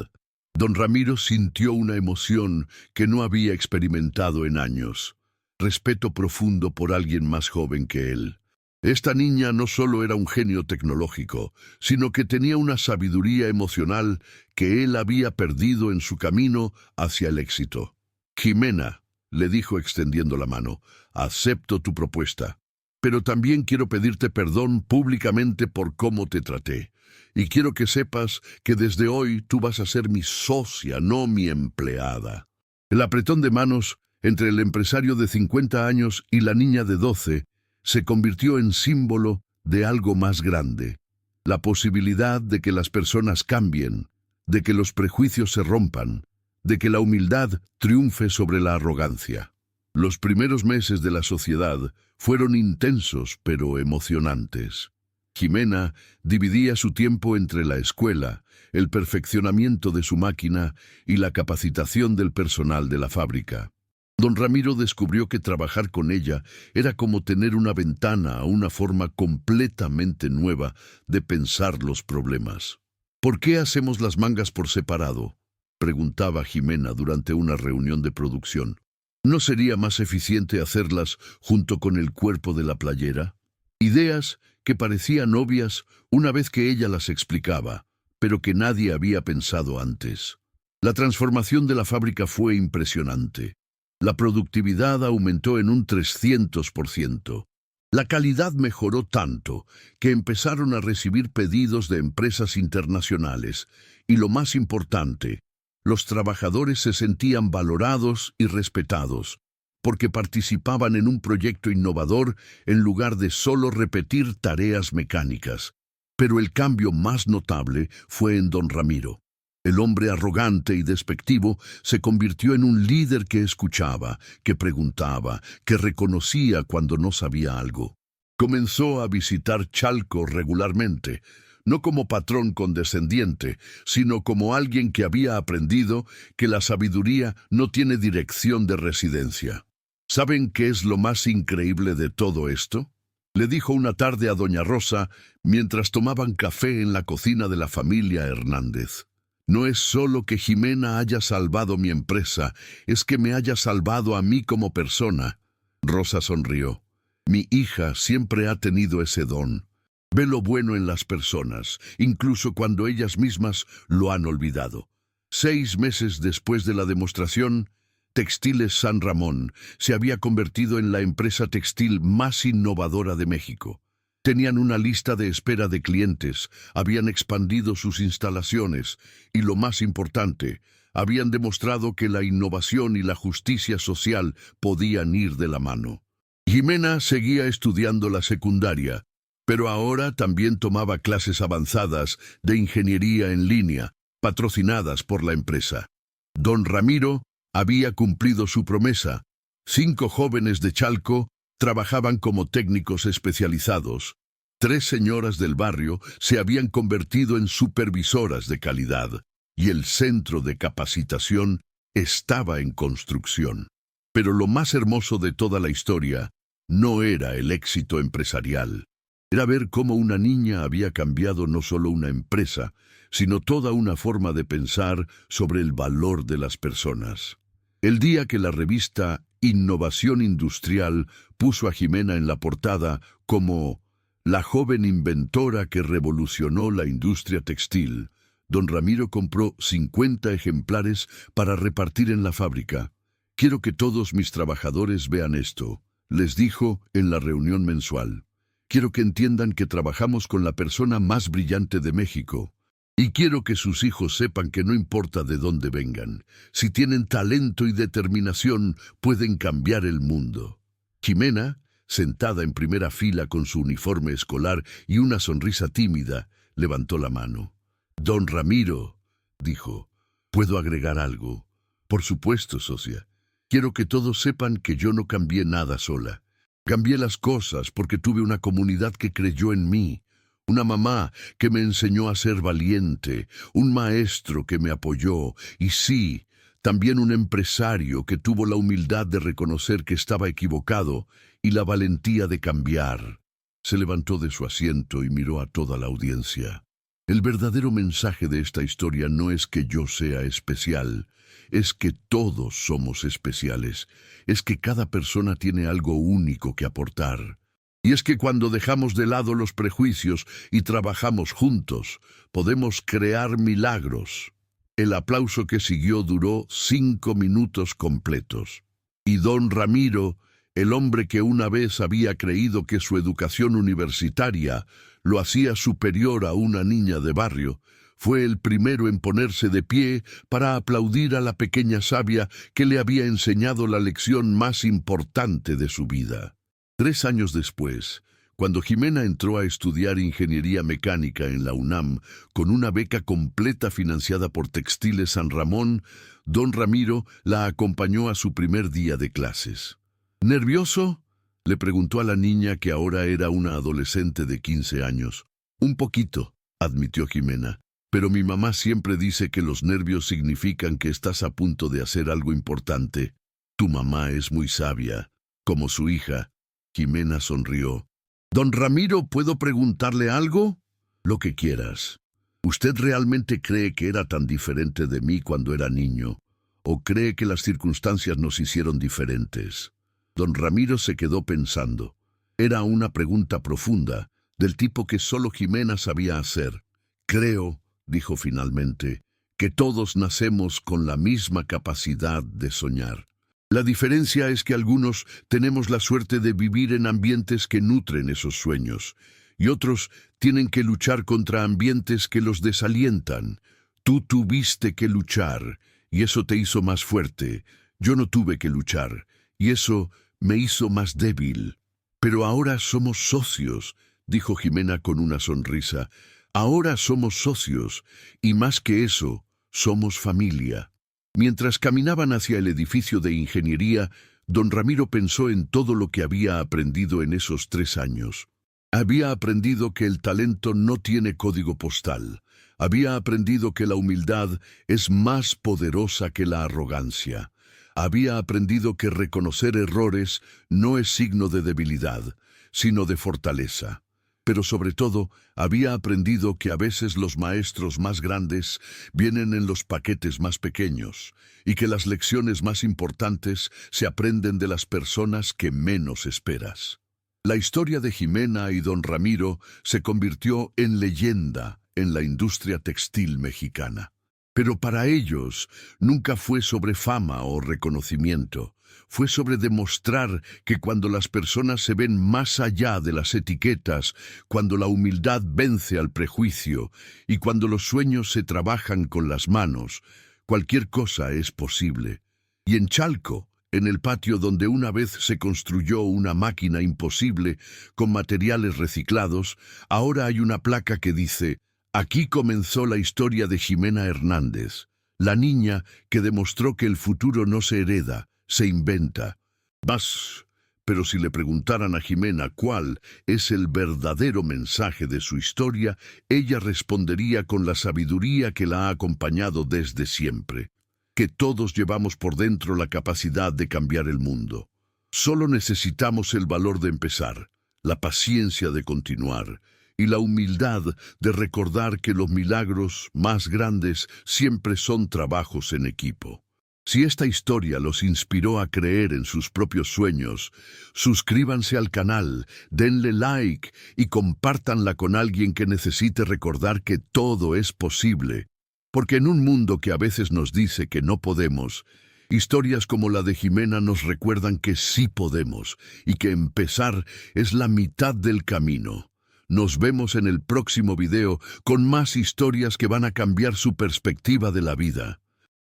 Don Ramiro sintió una emoción que no había experimentado en años. Respeto profundo por alguien más joven que él. Esta niña no solo era un genio tecnológico, sino que tenía una sabiduría emocional que él había perdido en su camino hacia el éxito. Ximena, le dijo extendiendo la mano, acepto tu propuesta, pero también quiero pedirte perdón públicamente por cómo te traté. Y quiero que sepas que desde hoy tú vas a ser mi socia, no mi empleada. El apretón de manos entre el empresario de 50 años y la niña de 12 se convirtió en símbolo de algo más grande. La posibilidad de que las personas cambien, de que los prejuicios se rompan, de que la humildad triunfe sobre la arrogancia. Los primeros meses de la sociedad fueron intensos pero emocionantes. Ximena dividía su tiempo entre la escuela, el perfeccionamiento de su máquina y la capacitación del personal de la fábrica. Don Ramiro descubrió que trabajar con ella era como tener una ventana a una forma completamente nueva de pensar los problemas. ¿Por qué hacemos las mangas por separado?, preguntaba Ximena durante una reunión de producción. ¿No sería más eficiente hacerlas junto con el cuerpo de la playera? Ideas que parecían obvias una vez que ella las explicaba, pero que nadie había pensado antes. La transformación de la fábrica fue impresionante. La productividad aumentó en un 300%. La calidad mejoró tanto que empezaron a recibir pedidos de empresas internacionales y, lo más importante, los trabajadores se sentían valorados y respetados porque participaban en un proyecto innovador en lugar de solo repetir tareas mecánicas. Pero el cambio más notable fue en don Ramiro. El hombre arrogante y despectivo se convirtió en un líder que escuchaba, que preguntaba, que reconocía cuando no sabía algo. Comenzó a visitar Chalco regularmente, no como patrón condescendiente, sino como alguien que había aprendido que la sabiduría no tiene dirección de residencia. ¿Saben qué es lo más increíble de todo esto?, le dijo una tarde a doña Rosa mientras tomaban café en la cocina de la familia Hernández. No es solo que Ximena haya salvado mi empresa, es que me haya salvado a mí como persona. Rosa sonrió. Mi hija siempre ha tenido ese don. Ve lo bueno en las personas, incluso cuando ellas mismas lo han olvidado. 6 meses después de la demostración, Textiles San Ramón se había convertido en la empresa textil más innovadora de México. Tenían una lista de espera de clientes, habían expandido sus instalaciones y, lo más importante, habían demostrado que la innovación y la justicia social podían ir de la mano. Jimena seguía estudiando la secundaria, pero ahora también tomaba clases avanzadas de ingeniería en línea, patrocinadas por la empresa. Don Ramiro había cumplido su promesa. 5 jóvenes de Chalco trabajaban como técnicos especializados. 3 señoras del barrio se habían convertido en supervisoras de calidad, y el centro de capacitación estaba en construcción. Pero lo más hermoso de toda la historia no era el éxito empresarial. Era ver cómo una niña había cambiado no solo una empresa, sino toda una forma de pensar sobre el valor de las personas. El día que la revista Innovación Industrial puso a Jimena en la portada como la joven inventora que revolucionó la industria textil, don Ramiro compró 50 ejemplares para repartir en la fábrica. «Quiero que todos mis trabajadores vean esto», les dijo en la reunión mensual. «Quiero que entiendan que trabajamos con la persona más brillante de México. Y quiero que sus hijos sepan que no importa de dónde vengan, si tienen talento y determinación, pueden cambiar el mundo». Jimena, sentada en primera fila con su uniforme escolar y una sonrisa tímida, levantó la mano. «Don Ramiro», dijo, «¿puedo agregar algo?» «Por supuesto, socia. Quiero que todos sepan que yo no cambié nada sola. Cambié las cosas porque tuve una comunidad que creyó en mí. Una mamá que me enseñó a ser valiente, un maestro que me apoyó y sí, también un empresario que tuvo la humildad de reconocer que estaba equivocado y la valentía de cambiar». Se levantó de su asiento y miró a toda la audiencia. El verdadero mensaje de esta historia no es que yo sea especial, es que todos somos especiales, es que cada persona tiene algo único que aportar. Y es que cuando dejamos de lado los prejuicios y trabajamos juntos, podemos crear milagros. El aplauso que siguió duró 5 minutos completos. Y don Ramiro, el hombre que una vez había creído que su educación universitaria lo hacía superior a una niña de barrio, fue el primero en ponerse de pie para aplaudir a la pequeña sabia que le había enseñado la lección más importante de su vida. 3 años después, cuando Jimena entró a estudiar ingeniería mecánica en la UNAM con una beca completa financiada por Textiles San Ramón, don Ramiro la acompañó a su primer día de clases. «¿Nervioso?», le preguntó a la niña, que ahora era una adolescente de 15 años. «Un poquito», admitió Jimena, «pero mi mamá siempre dice que los nervios significan que estás a punto de hacer algo importante. Tu mamá es muy sabia, como su hija». Jimena sonrió. «Don Ramiro, ¿puedo preguntarle algo?». «Lo que quieras. ¿Usted realmente cree que era tan diferente de mí cuando era niño? ¿O cree que las circunstancias nos hicieron diferentes?». Don Ramiro se quedó pensando. Era una pregunta profunda, del tipo que solo Jimena sabía hacer. «Creo», dijo finalmente, «que todos nacemos con la misma capacidad de soñar. La diferencia es que algunos tenemos la suerte de vivir en ambientes que nutren esos sueños, y otros tienen que luchar contra ambientes que los desalientan. Tú tuviste que luchar, y eso te hizo más fuerte. Yo no tuve que luchar, y eso me hizo más débil. Pero ahora somos socios», dijo Jimena con una sonrisa. «Ahora somos socios, y más que eso, somos familia». Mientras caminaban hacia el edificio de ingeniería, don Ramiro pensó en todo lo que había aprendido en esos 3 años. Había aprendido que el talento no tiene código postal. Había aprendido que la humildad es más poderosa que la arrogancia. Había aprendido que reconocer errores no es signo de debilidad, sino de fortaleza. Pero sobre todo, había aprendido que a veces los maestros más grandes vienen en los paquetes más pequeños, y que las lecciones más importantes se aprenden de las personas que menos esperas. La historia de Jimena y don Ramiro se convirtió en leyenda en la industria textil mexicana. Pero para ellos nunca fue sobre fama o reconocimiento. fue sobre demostrar que cuando las personas se ven más allá de las etiquetas, cuando la humildad vence al prejuicio y cuando los sueños se trabajan con las manos, cualquier cosa es posible. Y en Chalco, en el patio donde una vez se construyó una máquina imposible con materiales reciclados, ahora hay una placa que dice: aquí comenzó la historia de Ximena Hernández, la niña que demostró que el futuro no se hereda, se inventa. Pero si le preguntaran a Ximena cuál es el verdadero mensaje de su historia, ella respondería con la sabiduría que la ha acompañado desde siempre: que todos llevamos por dentro la capacidad de cambiar el mundo. Solo necesitamos el valor de empezar, la paciencia de continuar y la humildad de recordar que los milagros más grandes siempre son trabajos en equipo. Si esta historia los inspiró a creer en sus propios sueños, suscríbanse al canal, denle like y compártanla con alguien que necesite recordar que todo es posible. Porque en un mundo que a veces nos dice que no podemos, historias como la de Ximena nos recuerdan que sí podemos y que empezar es la mitad del camino. Nos vemos en el próximo video con más historias que van a cambiar su perspectiva de la vida.